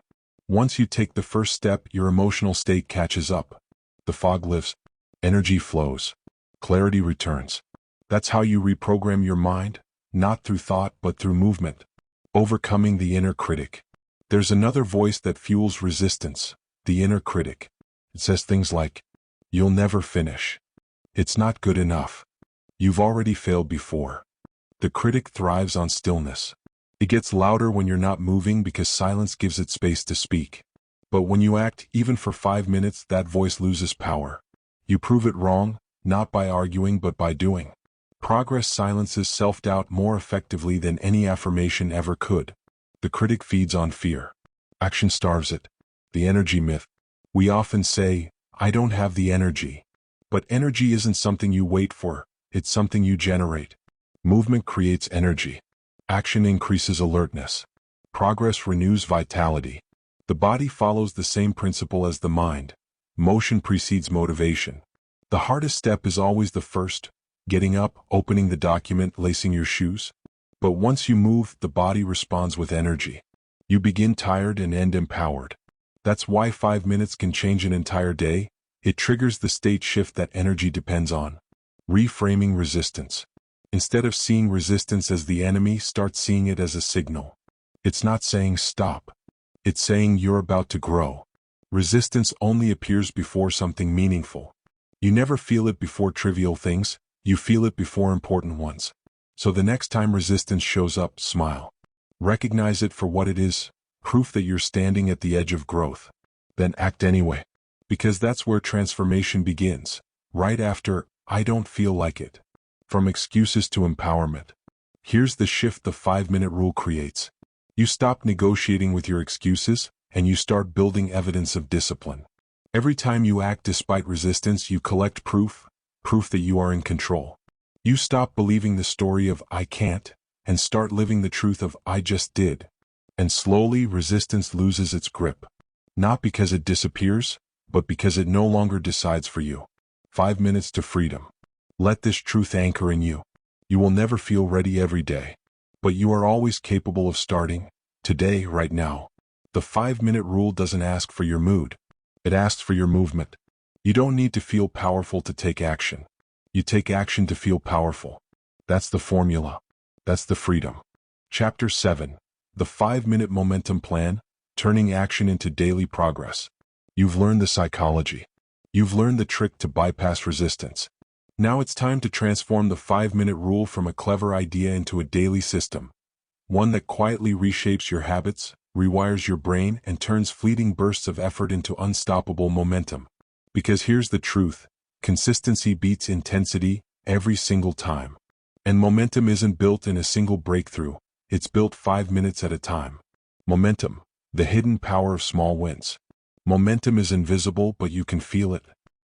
Once you take the first step, your emotional state catches up. The fog lifts. Energy flows. Clarity returns. That's how you reprogram your mind, not through thought but through movement. Overcoming the inner critic. There's another voice that fuels resistance, the inner critic. It says things like, "You'll never finish. It's not good enough. You've already failed before." The critic thrives on stillness. It gets louder when you're not moving because silence gives it space to speak. But when you act, even for 5 minutes, that voice loses power. You prove it wrong, not by arguing but by doing. Progress silences self-doubt more effectively than any affirmation ever could. The critic feeds on fear. Action starves it. The energy myth. We often say, "I don't have the energy." But energy isn't something you wait for, it's something you generate. Movement creates energy. Action increases alertness. Progress renews vitality. The body follows the same principle as the mind. Motion precedes motivation. The hardest step is always the first, getting up, opening the document, lacing your shoes. But once you move, the body responds with energy. You begin tired and end empowered. That's why 5 minutes can change an entire day. It triggers the state shift that energy depends on. Reframing resistance. Instead of seeing resistance as the enemy, start seeing it as a signal. It's not saying stop. It's saying you're about to grow. Resistance only appears before something meaningful. You never feel it before trivial things, you feel it before important ones. So the next time resistance shows up, smile. Recognize it for what it is, proof that you're standing at the edge of growth. Then act anyway. Because that's where transformation begins, right after "I don't feel like it." From excuses to empowerment. Here's the shift the 5-minute rule creates. You stop negotiating with your excuses, and you start building evidence of discipline. Every time you act despite resistance, you collect proof that you are in control. You stop believing the story of "I can't," and start living the truth of "I just did." And slowly, resistance loses its grip. Not because it disappears, but because it no longer decides for you. 5 minutes to freedom. Let this truth anchor in you. You will never feel ready every day. But you are always capable of starting, today, right now. The 5-minute rule doesn't ask for your mood. It asks for your movement. You don't need to feel powerful to take action. You take action to feel powerful. That's the formula. That's the freedom. Chapter 7. The 5-minute momentum plan, turning action into daily progress. You've learned the psychology. You've learned the trick to bypass resistance. Now it's time to transform the 5-minute rule from a clever idea into a daily system. One that quietly reshapes your habits, rewires your brain, and turns fleeting bursts of effort into unstoppable momentum. Because here's the truth. Consistency beats intensity every single time. And momentum isn't built in a single breakthrough. It's built 5 minutes at a time. Momentum, the hidden power of small wins. Momentum is invisible, but you can feel it.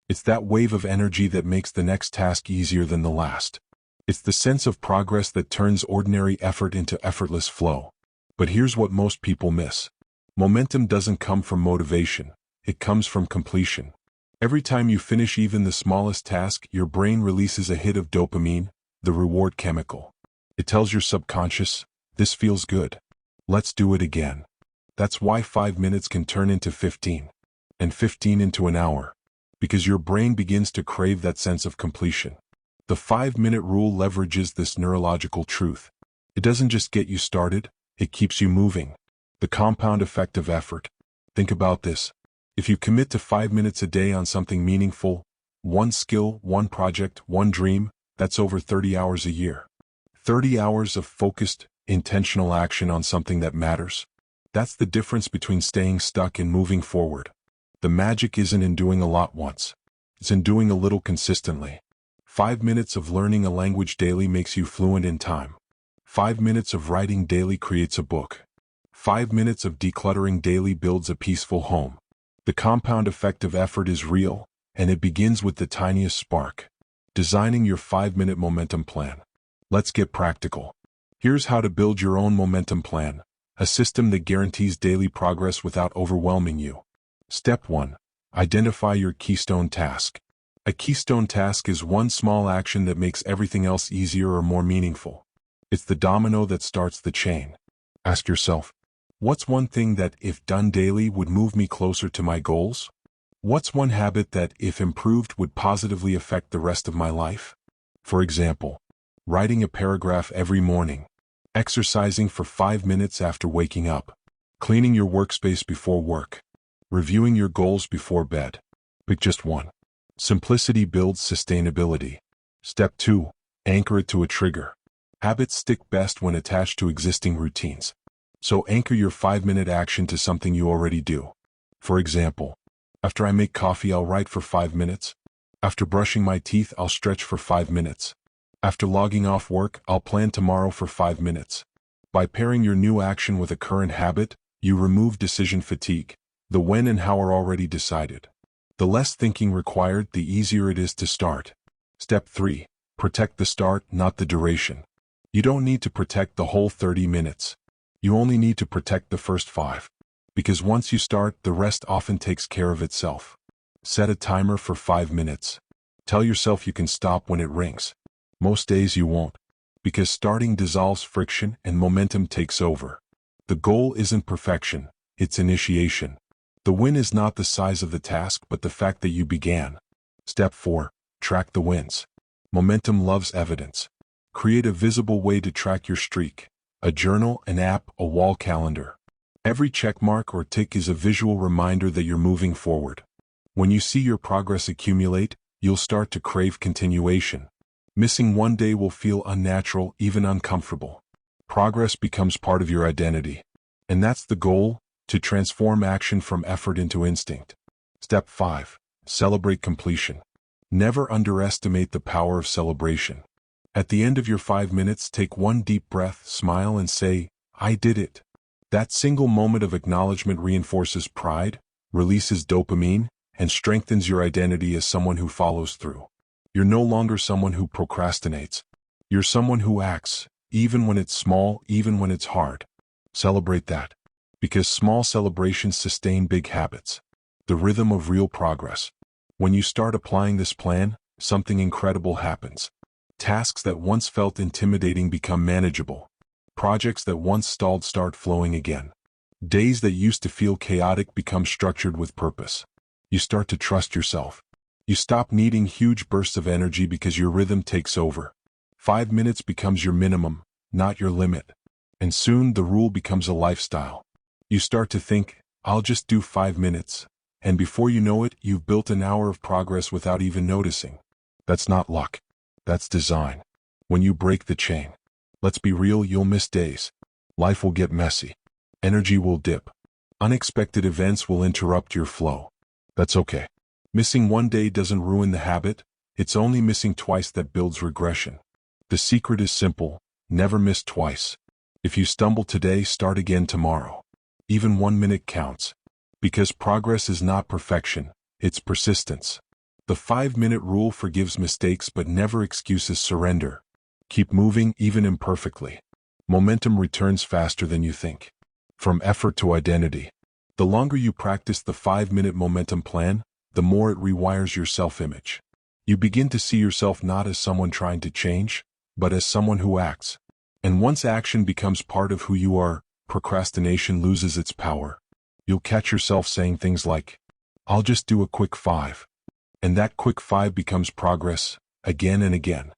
It's that wave of energy that makes the next task easier than the last. It's the sense of progress that turns ordinary effort into effortless flow. But here's what most people miss. Momentum doesn't come from motivation. It comes from completion. Every time you finish even the smallest task, your brain releases a hit of dopamine, the reward chemical. It tells your subconscious, this feels good. Let's do it again. That's why 5 minutes can turn into 15, and 15 into an hour. Because your brain begins to crave that sense of completion. The 5-minute rule leverages this neurological truth. It doesn't just get you started, it keeps you moving. The compound effect of effort. Think about this. If you commit to 5 minutes a day on something meaningful, one skill, one project, one dream, that's over 30 hours a year. 30 hours of focused, intentional action on something that matters. That's the difference between staying stuck and moving forward. The magic isn't in doing a lot once. It's in doing a little consistently. 5 minutes of learning a language daily makes you fluent in time. 5 minutes of writing daily creates a book. 5 minutes of decluttering daily builds a peaceful home. The compound effect of effort is real, and it begins with the tiniest spark. Designing your 5-minute momentum plan. Let's get practical. Here's how to build your own momentum plan, a system that guarantees daily progress without overwhelming you. Step 1. Identify your keystone task. A keystone task is one small action that makes everything else easier or more meaningful. It's the domino that starts the chain. Ask yourself, what's one thing that, if done daily, would move me closer to my goals? What's one habit that, if improved, would positively affect the rest of my life? For example, writing a paragraph every morning, exercising for 5 minutes after waking up, cleaning your workspace before work, reviewing your goals before bed. Pick just one. Simplicity builds sustainability. Step 2. Anchor it to a trigger. Habits stick best when attached to existing routines. So anchor your 5-minute action to something you already do. For example, after I make coffee, I'll write for 5 minutes. After brushing my teeth, I'll stretch for 5 minutes. After logging off work, I'll plan tomorrow for 5 minutes. By pairing your new action with a current habit, you remove decision fatigue. The when and how are already decided. The less thinking required, the easier it is to start. Step 3. Protect the start, not the duration. You don't need to protect the whole 30 minutes. You only need to protect the first 5. Because once you start, the rest often takes care of itself. Set a timer for 5 minutes. Tell yourself you can stop when it rings. Most days you won't. Because starting dissolves friction and momentum takes over. The goal isn't perfection, it's initiation. The win is not the size of the task, but the fact that you began. Step 4. Track the wins. Momentum loves evidence. Create a visible way to track your streak. A journal, an app, a wall calendar. Every checkmark or tick is a visual reminder that you're moving forward. When you see your progress accumulate, you'll start to crave continuation. Missing one day will feel unnatural, even uncomfortable. Progress becomes part of your identity. And that's the goal. To transform action from effort into instinct. Step 5. Celebrate completion. Never underestimate the power of celebration. At the end of your 5 minutes, take one deep breath, smile, and say, I did it. That single moment of acknowledgement reinforces pride, releases dopamine, and strengthens your identity as someone who follows through. You're no longer someone who procrastinates. You're someone who acts, even when it's small, even when it's hard. Celebrate that. Because small celebrations sustain big habits. The rhythm of real progress. When you start applying this plan, something incredible happens. Tasks that once felt intimidating become manageable. Projects that once stalled start flowing again. Days that used to feel chaotic become structured with purpose. You start to trust yourself. You stop needing huge bursts of energy because your rhythm takes over. 5 minutes becomes your minimum, not your limit. And soon the rule becomes a lifestyle. You start to think, I'll just do 5 minutes. And before you know it, you've built an hour of progress without even noticing. That's not luck. That's design. When you break the chain, let's be real, you'll miss days. Life will get messy. Energy will dip. Unexpected events will interrupt your flow. That's okay. Missing one day doesn't ruin the habit. It's only missing twice that builds regression. The secret is simple. Never miss twice. If you stumble today, start again tomorrow. Even 1 minute counts. Because progress is not perfection, it's persistence. The 5-minute rule forgives mistakes but never excuses surrender. Keep moving even imperfectly. Momentum returns faster than you think. From effort to identity. The longer you practice the 5-minute momentum plan, the more it rewires your self-image. You begin to see yourself not as someone trying to change, but as someone who acts. And once action becomes part of who you are, procrastination loses its power. You'll catch yourself saying things like, I'll just do a quick 5. And that quick 5 becomes progress, again and again.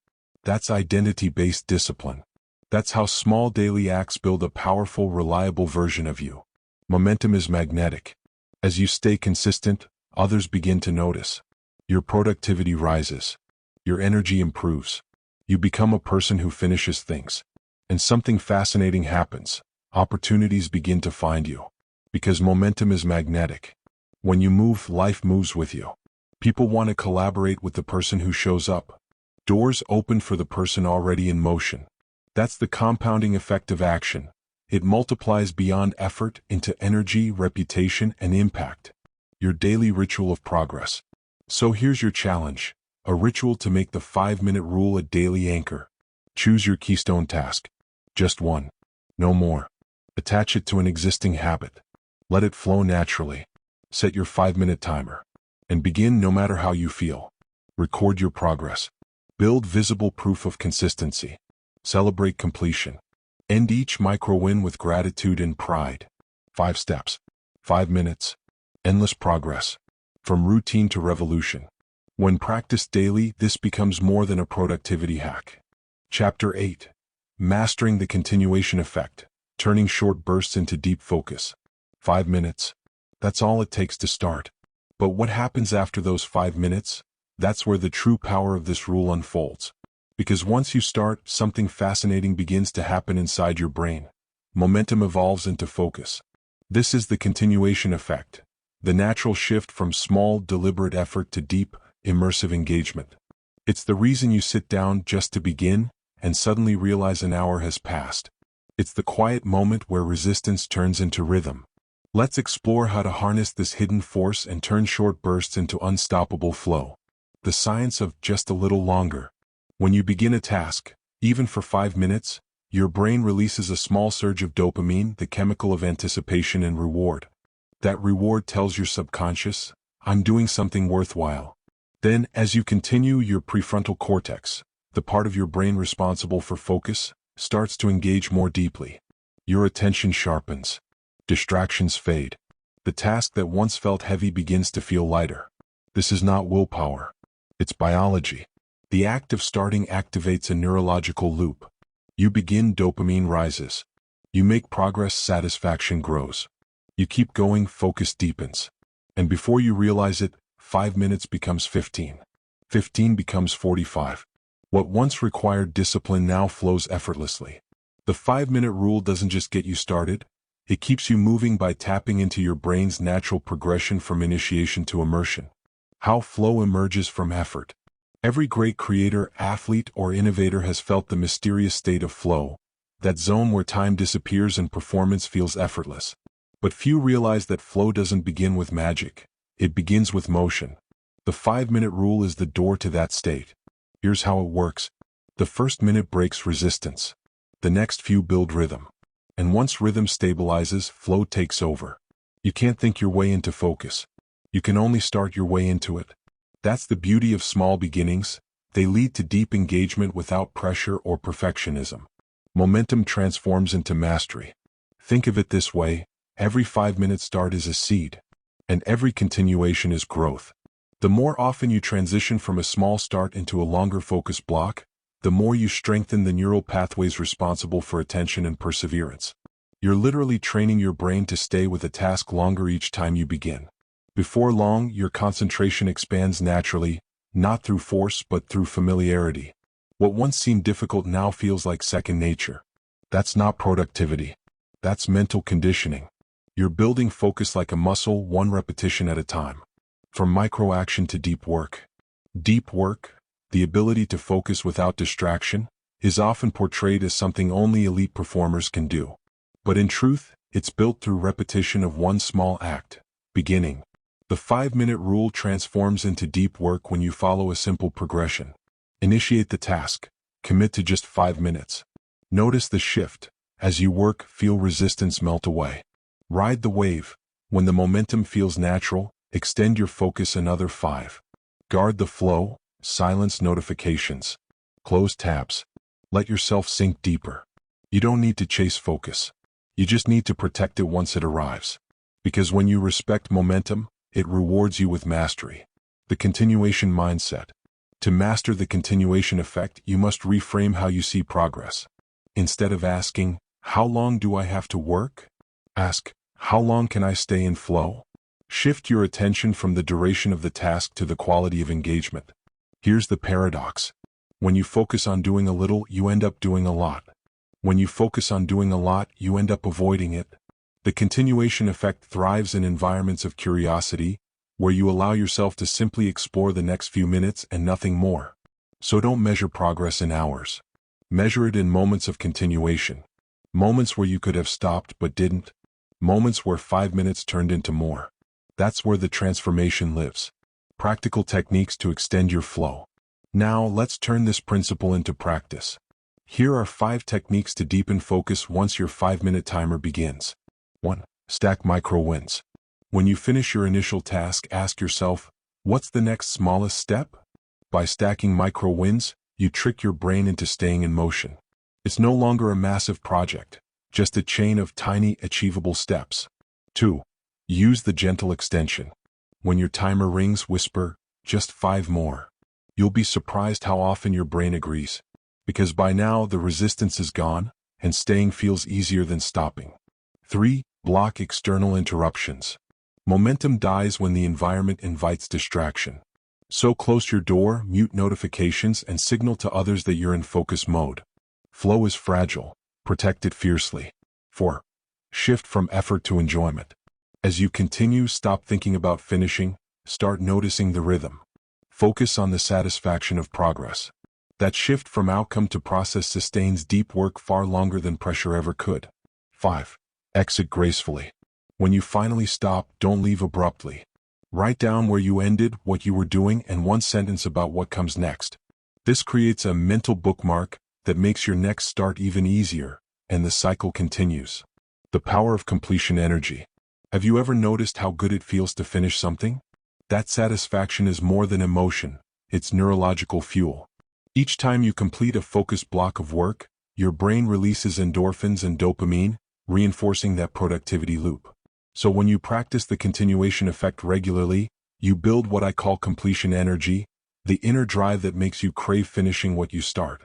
That's identity-based discipline. That's how small daily acts build a powerful, reliable version of you. Momentum is magnetic. As you stay consistent, others begin to notice. Your productivity rises. Your energy improves. You become a person who finishes things. And something fascinating happens. Opportunities begin to find you. Because momentum is magnetic. When you move, life moves with you. People want to collaborate with the person who shows up. Doors open for the person already in motion. That's the compounding effect of action. It multiplies beyond effort into energy, reputation, and impact. Your daily ritual of progress. So here's your challenge. A ritual to make the 5-minute rule a daily anchor. Choose your keystone task. Just one. No more. Attach it to an existing habit. Let it flow naturally. Set your 5-minute timer. And begin no matter how you feel. Record your progress. Build visible proof of consistency. Celebrate completion. End each micro-win with gratitude and pride. 5 steps. 5 minutes. Endless progress. From routine to revolution. When practiced daily, this becomes more than a productivity hack. Chapter 8. Mastering the continuation effect. Turning short bursts into deep focus. 5 minutes. That's all it takes to start. But what happens after those 5 minutes? That's where the true power of this rule unfolds. Because once you start, something fascinating begins to happen inside your brain. Momentum evolves into focus. This is the continuation effect. The natural shift from small, deliberate effort to deep, immersive engagement. It's the reason you sit down just to begin, and suddenly realize an hour has passed. It's the quiet moment where resistance turns into rhythm. Let's explore how to harness this hidden force and turn short bursts into unstoppable flow. The science of just a little longer. When you begin a task, even for 5 minutes, your brain releases a small surge of dopamine, the chemical of anticipation and reward. That reward tells your subconscious, I'm doing something worthwhile. Then, as you continue, your prefrontal cortex, the part of your brain responsible for focus, starts to engage more deeply. Your attention sharpens. Distractions fade. The task that once felt heavy begins to feel lighter. This is not willpower. It's biology. The act of starting activates a neurological loop. You begin, dopamine rises. You make progress, satisfaction grows. You keep going, focus deepens. And before you realize it, 5 minutes becomes 15. 15 becomes 45. What once required discipline now flows effortlessly. The 5-minute rule doesn't just get you started, it keeps you moving by tapping into your brain's natural progression from initiation to immersion. How flow emerges from effort. Every great creator, athlete, or innovator has felt the mysterious state of flow, that zone where time disappears and performance feels effortless. But few realize that flow doesn't begin with magic. It begins with motion. The 5-minute rule is the door to that state. Here's how it works. The first minute breaks resistance. The next few build rhythm. And once rhythm stabilizes, flow takes over. You can't think your way into focus. You can only start your way into it. That's the beauty of small beginnings. They lead to deep engagement without pressure or perfectionism. Momentum transforms into mastery. Think of it this way: every 5-minute start is a seed, and every continuation is growth. The more often you transition from a small start into a longer focus block, the more you strengthen the neural pathways responsible for attention and perseverance. You're literally training your brain to stay with a task longer each time you begin. Before long, your concentration expands naturally, not through force but through familiarity. What once seemed difficult now feels like second nature. That's not productivity. That's mental conditioning. You're building focus like a muscle, one repetition at a time. From micro-action to deep work. Deep work, the ability to focus without distraction, is often portrayed as something only elite performers can do. But in truth, it's built through repetition of one small act, beginning. The 5-minute rule transforms into deep work when you follow a simple progression. Initiate the task. Commit to just 5 minutes. Notice the shift. As you work, feel resistance melt away. Ride the wave. When the momentum feels natural, extend your focus another 5. Guard the flow. Silence notifications. Close tabs. Let yourself sink deeper. You don't need to chase focus. You just need to protect it once it arrives. Because when you respect momentum, it rewards you with mastery. The continuation mindset. To master the continuation effect, you must reframe how you see progress. Instead of asking, "How long do I have to work?" ask, "How long can I stay in flow?" Shift your attention from the duration of the task to the quality of engagement. Here's the paradox. When you focus on doing a little, you end up doing a lot. When you focus on doing a lot, you end up avoiding it. The continuation effect thrives in environments of curiosity, where you allow yourself to simply explore the next few minutes and nothing more. So don't measure progress in hours. Measure it in moments of continuation. Moments where you could have stopped but didn't. Moments where 5 minutes turned into more. That's where the transformation lives. Practical techniques to extend your flow. Now, let's turn this principle into practice. Here are 5 techniques to deepen focus once your 5-minute timer begins. 1. Stack micro wins. When you finish your initial task, ask yourself, what's the next smallest step? By stacking micro wins, you trick your brain into staying in motion. It's no longer a massive project, just a chain of tiny, achievable steps. 2. Use the gentle extension. When your timer rings, whisper, "Just 5 more." You'll be surprised how often your brain agrees. Because by now the resistance is gone, and staying feels easier than stopping. 3. Block external interruptions. Momentum dies when the environment invites distraction. So close your door, mute notifications, and signal to others that you're in focus mode. Flow is fragile. Protect it fiercely. 4. Shift from effort to enjoyment. As you continue, stop thinking about finishing, start noticing the rhythm. Focus on the satisfaction of progress. That shift from outcome to process sustains deep work far longer than pressure ever could. 5. Exit gracefully. When you finally stop, don't leave abruptly. Write down where you ended, what you were doing, and one sentence about what comes next. This creates a mental bookmark that makes your next start even easier, and the cycle continues. The power of completion energy. Have you ever noticed how good it feels to finish something? That satisfaction is more than emotion, it's neurological fuel. Each time you complete a focused block of work, your brain releases endorphins and dopamine, reinforcing that productivity loop. So when you practice the continuation effect regularly, you build what I call completion energy, the inner drive that makes you crave finishing what you start.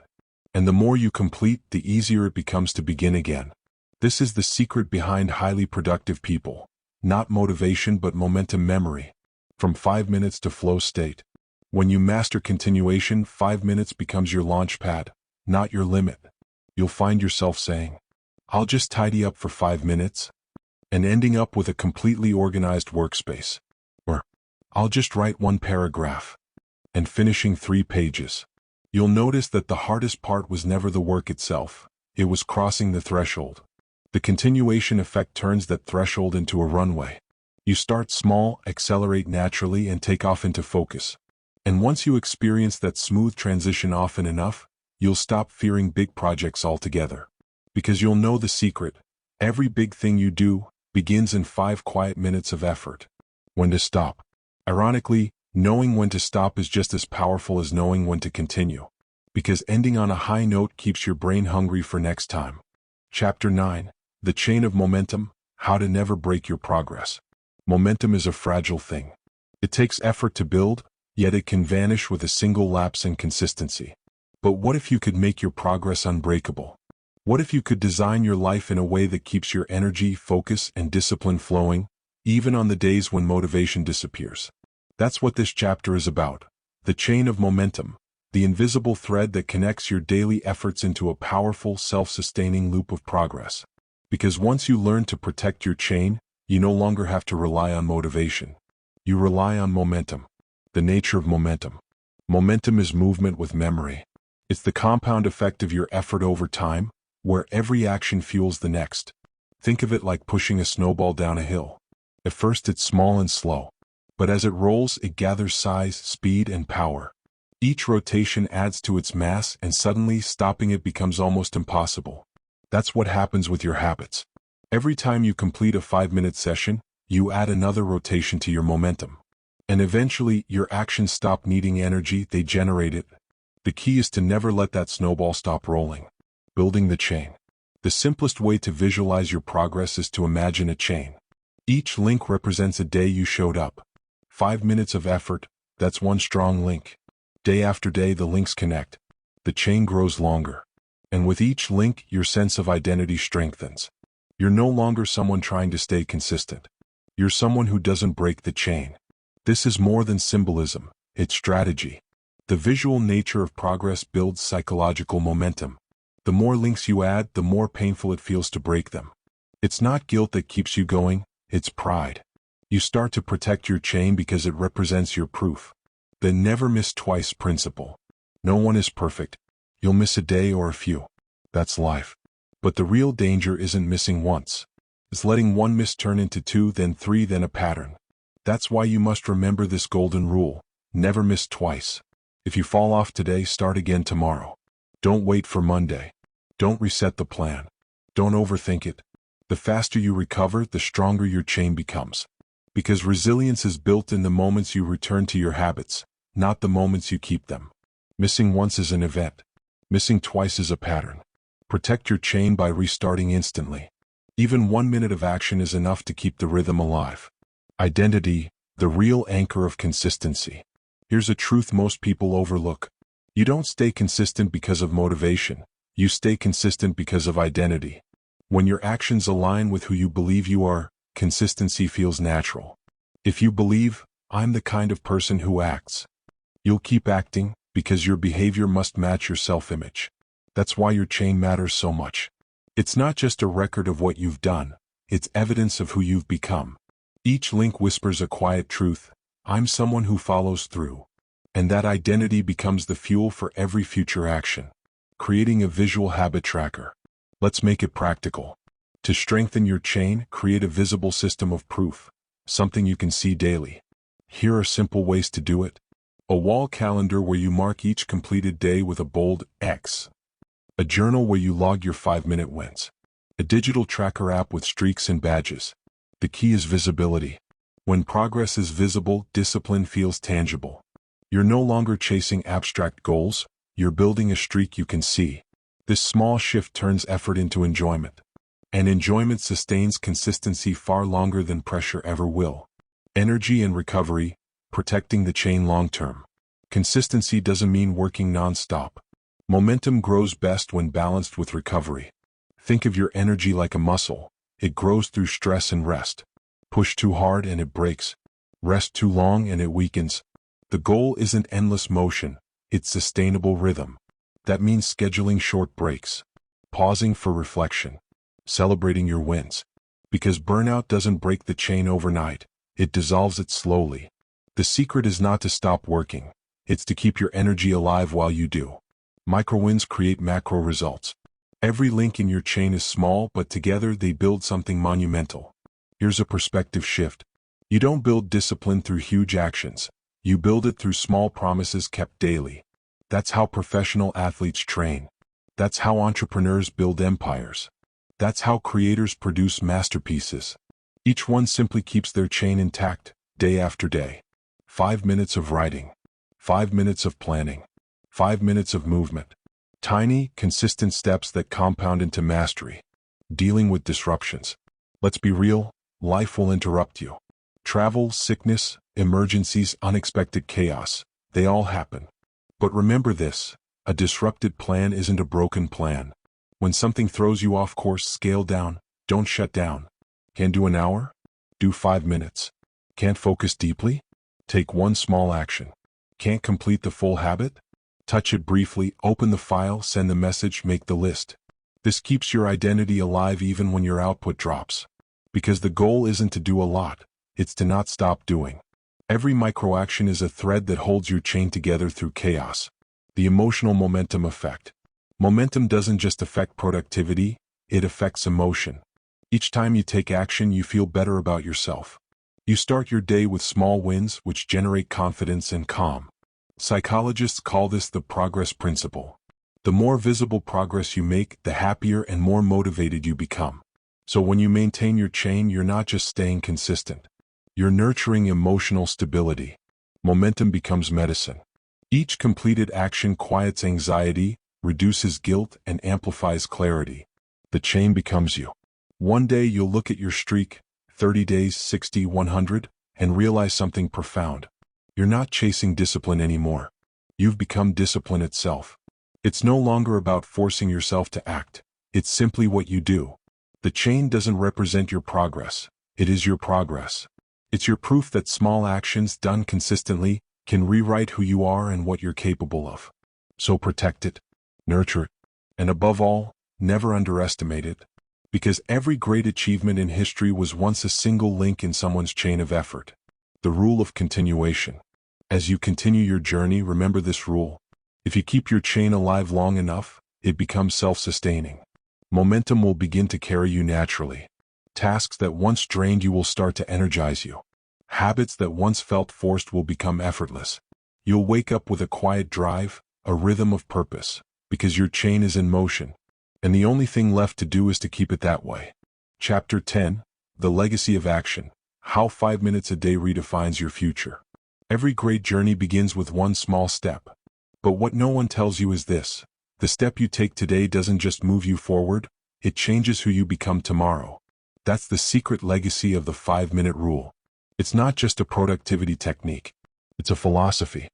And the more you complete, the easier it becomes to begin again. This is the secret behind highly productive people. Not motivation but momentum memory. From 5 minutes to flow state. When you master continuation, 5 minutes becomes your launch pad, not your limit. You'll find yourself saying, "I'll just tidy up for 5 minutes," and ending up with a completely organized workspace. Or, "I'll just write 1 paragraph," and finishing 3 pages. You'll notice that the hardest part was never the work itself, it was crossing the threshold. The continuation effect turns that threshold into a runway. You start small, accelerate naturally, and take off into focus. And once you experience that smooth transition often enough, you'll stop fearing big projects altogether. Because you'll know the secret. Every big thing you do begins in 5 quiet minutes of effort. When to stop. Ironically, knowing when to stop is just as powerful as knowing when to continue. Because ending on a high note keeps your brain hungry for next time. Chapter 9. The Chain of Momentum, How to Never Break Your Progress. Momentum is a fragile thing. It takes effort to build, yet it can vanish with a single lapse in consistency. But what if you could make your progress unbreakable? What if you could design your life in a way that keeps your energy, focus, and discipline flowing, even on the days when motivation disappears? That's what this chapter is about. The chain of momentum, the invisible thread that connects your daily efforts into a powerful, self-sustaining loop of progress. Because once you learn to protect your chain, you no longer have to rely on motivation. You rely on momentum. The nature of momentum. Momentum is movement with memory. It's the compound effect of your effort over time, where every action fuels the next. Think of it like pushing a snowball down a hill. At first it's small and slow, but as it rolls it gathers size, speed, and power. Each rotation adds to its mass, and suddenly stopping it becomes almost impossible. That's what happens with your habits. Every time you complete a 5-minute session, you add another rotation to your momentum. And eventually, your actions stop needing energy, they generate it. The key is to never let that snowball stop rolling. Building the chain. The simplest way to visualize your progress is to imagine a chain. Each link represents a day you showed up. 5 minutes of effort, that's one strong link. Day after day the links connect. The chain grows longer. And with each link, your sense of identity strengthens. You're no longer someone trying to stay consistent. You're someone who doesn't break the chain. This is more than symbolism, it's strategy. The visual nature of progress builds psychological momentum. The more links you add, the more painful it feels to break them. It's not guilt that keeps you going, it's pride. You start to protect your chain because it represents your proof. The never miss twice principle. No one is perfect. You'll miss a day or a few. That's life. But the real danger isn't missing once. It's letting one miss turn into 2, then 3, then a pattern. That's why you must remember this golden rule. Never miss twice. If you fall off today, start again tomorrow. Don't wait for Monday. Don't reset the plan. Don't overthink it. The faster you recover, the stronger your chain becomes. Because resilience is built in the moments you return to your habits, not the moments you keep them. Missing once is an event. Missing twice is a pattern. Protect your chain by restarting instantly. Even 1 minute of action is enough to keep the rhythm alive. Identity, the real anchor of consistency. Here's a truth most people overlook. You don't stay consistent because of motivation. You stay consistent because of identity. When your actions align with who you believe you are, consistency feels natural. If you believe, I'm the kind of person who acts, you'll keep acting because your behavior must match your self-image. That's why your chain matters so much. It's not just a record of what you've done, it's evidence of who you've become. Each link whispers a quiet truth. I'm someone who follows through. And that identity becomes the fuel for every future action. Creating a visual habit tracker. Let's make it practical. To strengthen your chain, create a visible system of proof. Something you can see daily. Here are simple ways to do it. A wall calendar where you mark each completed day with a bold X. A journal where you log your 5-minute wins. A digital tracker app with streaks and badges. The key is visibility. When progress is visible, discipline feels tangible. You're no longer chasing abstract goals, you're building a streak you can see. This small shift turns effort into enjoyment. And enjoyment sustains consistency far longer than pressure ever will. Energy and recovery, protecting the chain long-term. Consistency doesn't mean working non-stop. Momentum grows best when balanced with recovery. Think of your energy like a muscle. It grows through stress and rest. Push too hard and it breaks. Rest too long and it weakens. The goal isn't endless motion, it's sustainable rhythm. That means scheduling short breaks, pausing for reflection, celebrating your wins. Because burnout doesn't break the chain overnight, it dissolves it slowly. The secret is not to stop working, it's to keep your energy alive while you do. Micro wins create macro results. Every link in your chain is small, but together they build something monumental. Here's a perspective shift. You don't build discipline through huge actions. You build it through small promises kept daily. That's how professional athletes train. That's how entrepreneurs build empires. That's how creators produce masterpieces. Each one simply keeps their chain intact, day after day. 5 minutes of writing. 5 minutes of planning. 5 minutes of movement. Tiny, consistent steps that compound into mastery. Dealing with disruptions. Let's be real, life will interrupt you. Travel, sickness, emergencies, unexpected chaos. They all happen. But remember this, a disrupted plan isn't a broken plan. When something throws you off course, scale down, don't shut down. Can't do an hour? Do 5 minutes. Can't focus deeply? Take one small action. Can't complete the full habit? Touch it briefly, open the file, send the message, make the list. This keeps your identity alive even when your output drops. Because the goal isn't to do a lot, it's to not stop doing. Every microaction is a thread that holds your chain together through chaos. The emotional momentum effect. Momentum doesn't just affect productivity, it affects emotion. Each time you take action, you feel better about yourself. You start your day with small wins, which generate confidence and calm. Psychologists call this the progress principle. The more visible progress you make, the happier and more motivated you become. So when you maintain your chain, you're not just staying consistent. You're nurturing emotional stability. Momentum becomes medicine. Each completed action quiets anxiety, reduces guilt, and amplifies clarity. The chain becomes you. One day you'll look at your streak, 30 days, 60, 100, and realize something profound. You're not chasing discipline anymore. You've become discipline itself. It's no longer about forcing yourself to act. It's simply what you do. The chain doesn't represent your progress. It is your progress. It's your proof that small actions done consistently can rewrite who you are and what you're capable of. So protect it, nurture it, and above all, never underestimate it. Because every great achievement in history was once a single link in someone's chain of effort. The rule of continuation. As you continue your journey, remember this rule. If you keep your chain alive long enough, it becomes self-sustaining. Momentum will begin to carry you naturally. Tasks that once drained you will start to energize you. Habits that once felt forced will become effortless. You'll wake up with a quiet drive, a rhythm of purpose, because your chain is in motion. And the only thing left to do is to keep it that way. Chapter 10, The Legacy of Action. How 5 minutes a day redefines your future. Every great journey begins with one small step. But what no one tells you is this. The step you take today doesn't just move you forward, it changes who you become tomorrow. That's the secret legacy of the 5-minute rule. It's not just a productivity technique. It's a philosophy.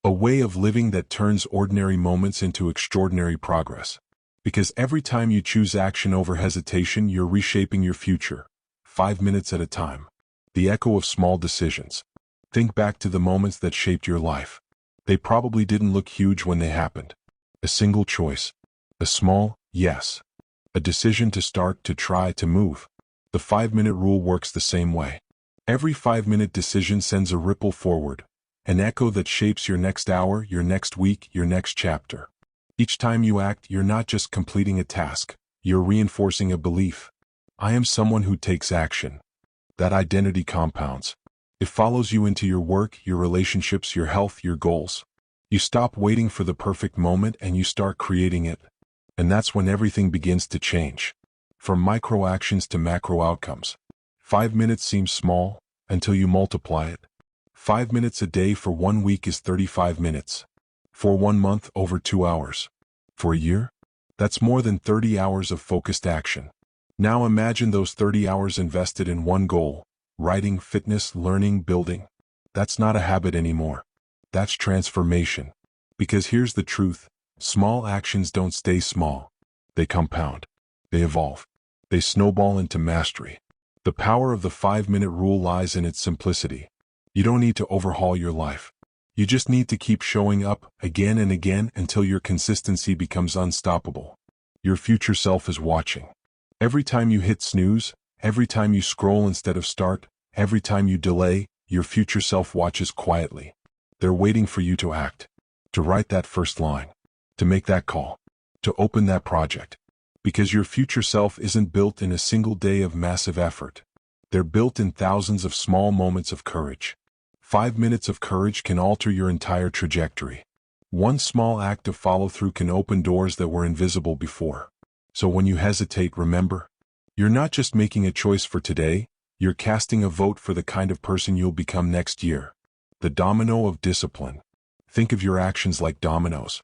A way of living that turns ordinary moments into extraordinary progress. Because every time you choose action over hesitation, you're reshaping your future. 5 minutes at a time. The echo of small decisions. Think back to the moments that shaped your life. They probably didn't look huge when they happened. A single choice. A small yes. A decision to start, to try, to move. The 5-minute rule works the same way. Every 5-minute decision sends a ripple forward. An echo that shapes your next hour, your next week, your next chapter. Each time you act, you're not just completing a task. You're reinforcing a belief. I am someone who takes action. That identity compounds. It follows you into your work, your relationships, your health, your goals. You stop waiting for the perfect moment and you start creating it. And that's when everything begins to change. From micro actions to macro outcomes. 5 minutes seems small until you multiply it. 5 minutes a day for 1 week is 35 minutes. For 1 month, over 2 hours. For a year? That's more than 30 hours of focused action. Now imagine those 30 hours invested in one goal. Writing, fitness, learning, building. That's not a habit anymore. That's transformation. Because here's the truth. Small actions don't stay small. They compound. They evolve. They snowball into mastery. The power of the 5-minute rule lies in its simplicity. You don't need to overhaul your life. You just need to keep showing up again and again until your consistency becomes unstoppable. Your future self is watching. Every time you hit snooze, every time you scroll instead of start, every time you delay, your future self watches quietly. They're waiting for you to act, to write that first line, to make that call, to open that project. Because your future self isn't built in a single day of massive effort. They're built in thousands of small moments of courage. 5 minutes of courage can alter your entire trajectory. One small act of follow-through can open doors that were invisible before. So when you hesitate, remember, you're not just making a choice for today, you're casting a vote for the kind of person you'll become next year. The domino of discipline. Think of your actions like dominoes.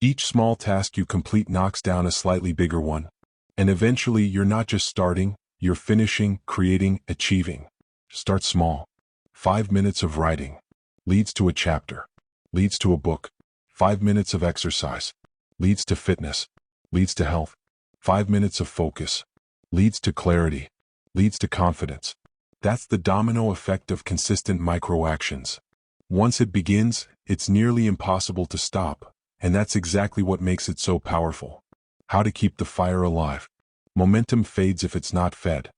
Each small task you complete knocks down a slightly bigger one. And eventually you're not just starting, you're finishing, creating, achieving. Start small. 5 minutes of writing leads to a chapter, leads to a book. 5 minutes of exercise leads to fitness, leads to health. 5 minutes of focus leads to clarity, leads to confidence. That's the domino effect of consistent micro-actions. Once it begins, it's nearly impossible to stop, and that's exactly what makes it so powerful. How to keep the fire alive. Momentum fades if it's not fed.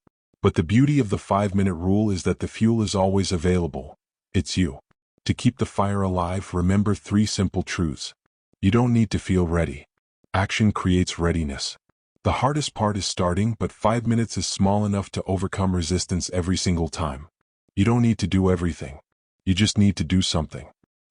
But the beauty of the 5-minute rule is that the fuel is always available. It's you. To keep the fire alive, remember 3 simple truths. You don't need to feel ready. Action creates readiness. The hardest part is starting, but 5 minutes is small enough to overcome resistance every single time. You don't need to do everything. You just need to do something.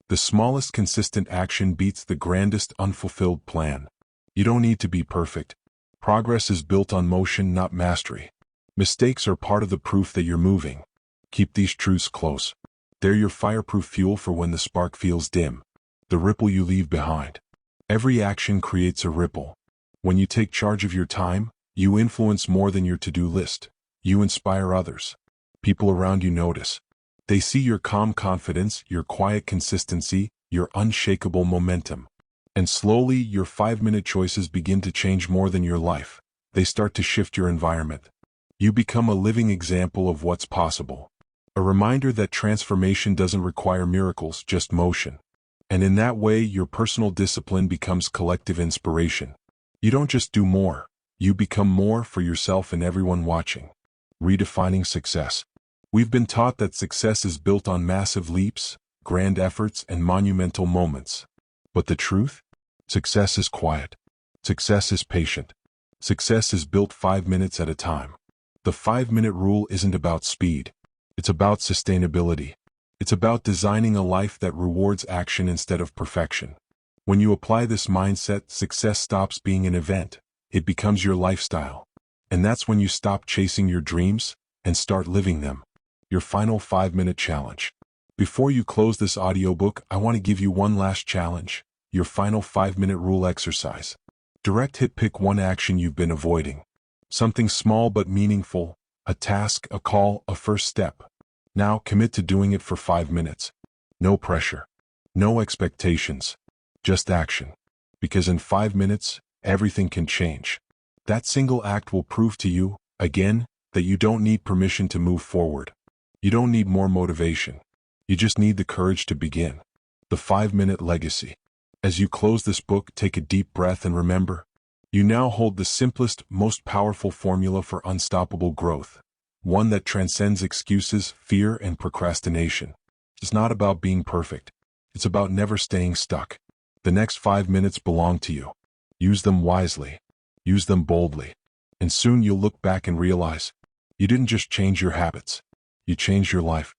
The smallest consistent action beats the grandest unfulfilled plan. You don't need to be perfect. Progress is built on motion, not mastery. Mistakes are part of the proof that you're moving. Keep these truths close. They're your fireproof fuel for when the spark feels dim. The ripple you leave behind. Every action creates a ripple. When you take charge of your time, you influence more than your to-do list. You inspire others. People around you notice. They see your calm confidence, your quiet consistency, your unshakable momentum. And slowly, your 5-minute choices begin to change more than your life. They start to shift your environment. You become a living example of what's possible. A reminder that transformation doesn't require miracles, just motion. And in that way, your personal discipline becomes collective inspiration. You don't just do more. You become more for yourself and everyone watching. Redefining success. We've been taught that success is built on massive leaps, grand efforts, and monumental moments. But the truth? Success is quiet. Success is patient. Success is built 5 minutes at a time. The 5-minute rule isn't about speed. It's about sustainability. It's about designing a life that rewards action instead of perfection. When you apply this mindset, success stops being an event. It becomes your lifestyle. And that's when you stop chasing your dreams and start living them. Your final 5-minute challenge. Before you close this audiobook, I want to give you one last challenge. Your final 5-minute rule exercise. Direct hit pick one action you've been avoiding. Something small but meaningful, a task, a call, a first step. Now commit to doing it for 5 minutes. No pressure. No expectations. Just action. Because in 5 minutes, everything can change. That single act will prove to you, again, that you don't need permission to move forward. You don't need more motivation. You just need the courage to begin. The 5-minute legacy. As you close this book, take a deep breath and remember, you now hold the simplest, most powerful formula for unstoppable growth. One that transcends excuses, fear, and procrastination. It's not about being perfect. It's about never staying stuck. The next 5 minutes belong to you. Use them wisely. Use them boldly. And soon you'll look back and realize, you didn't just change your habits. You changed your life.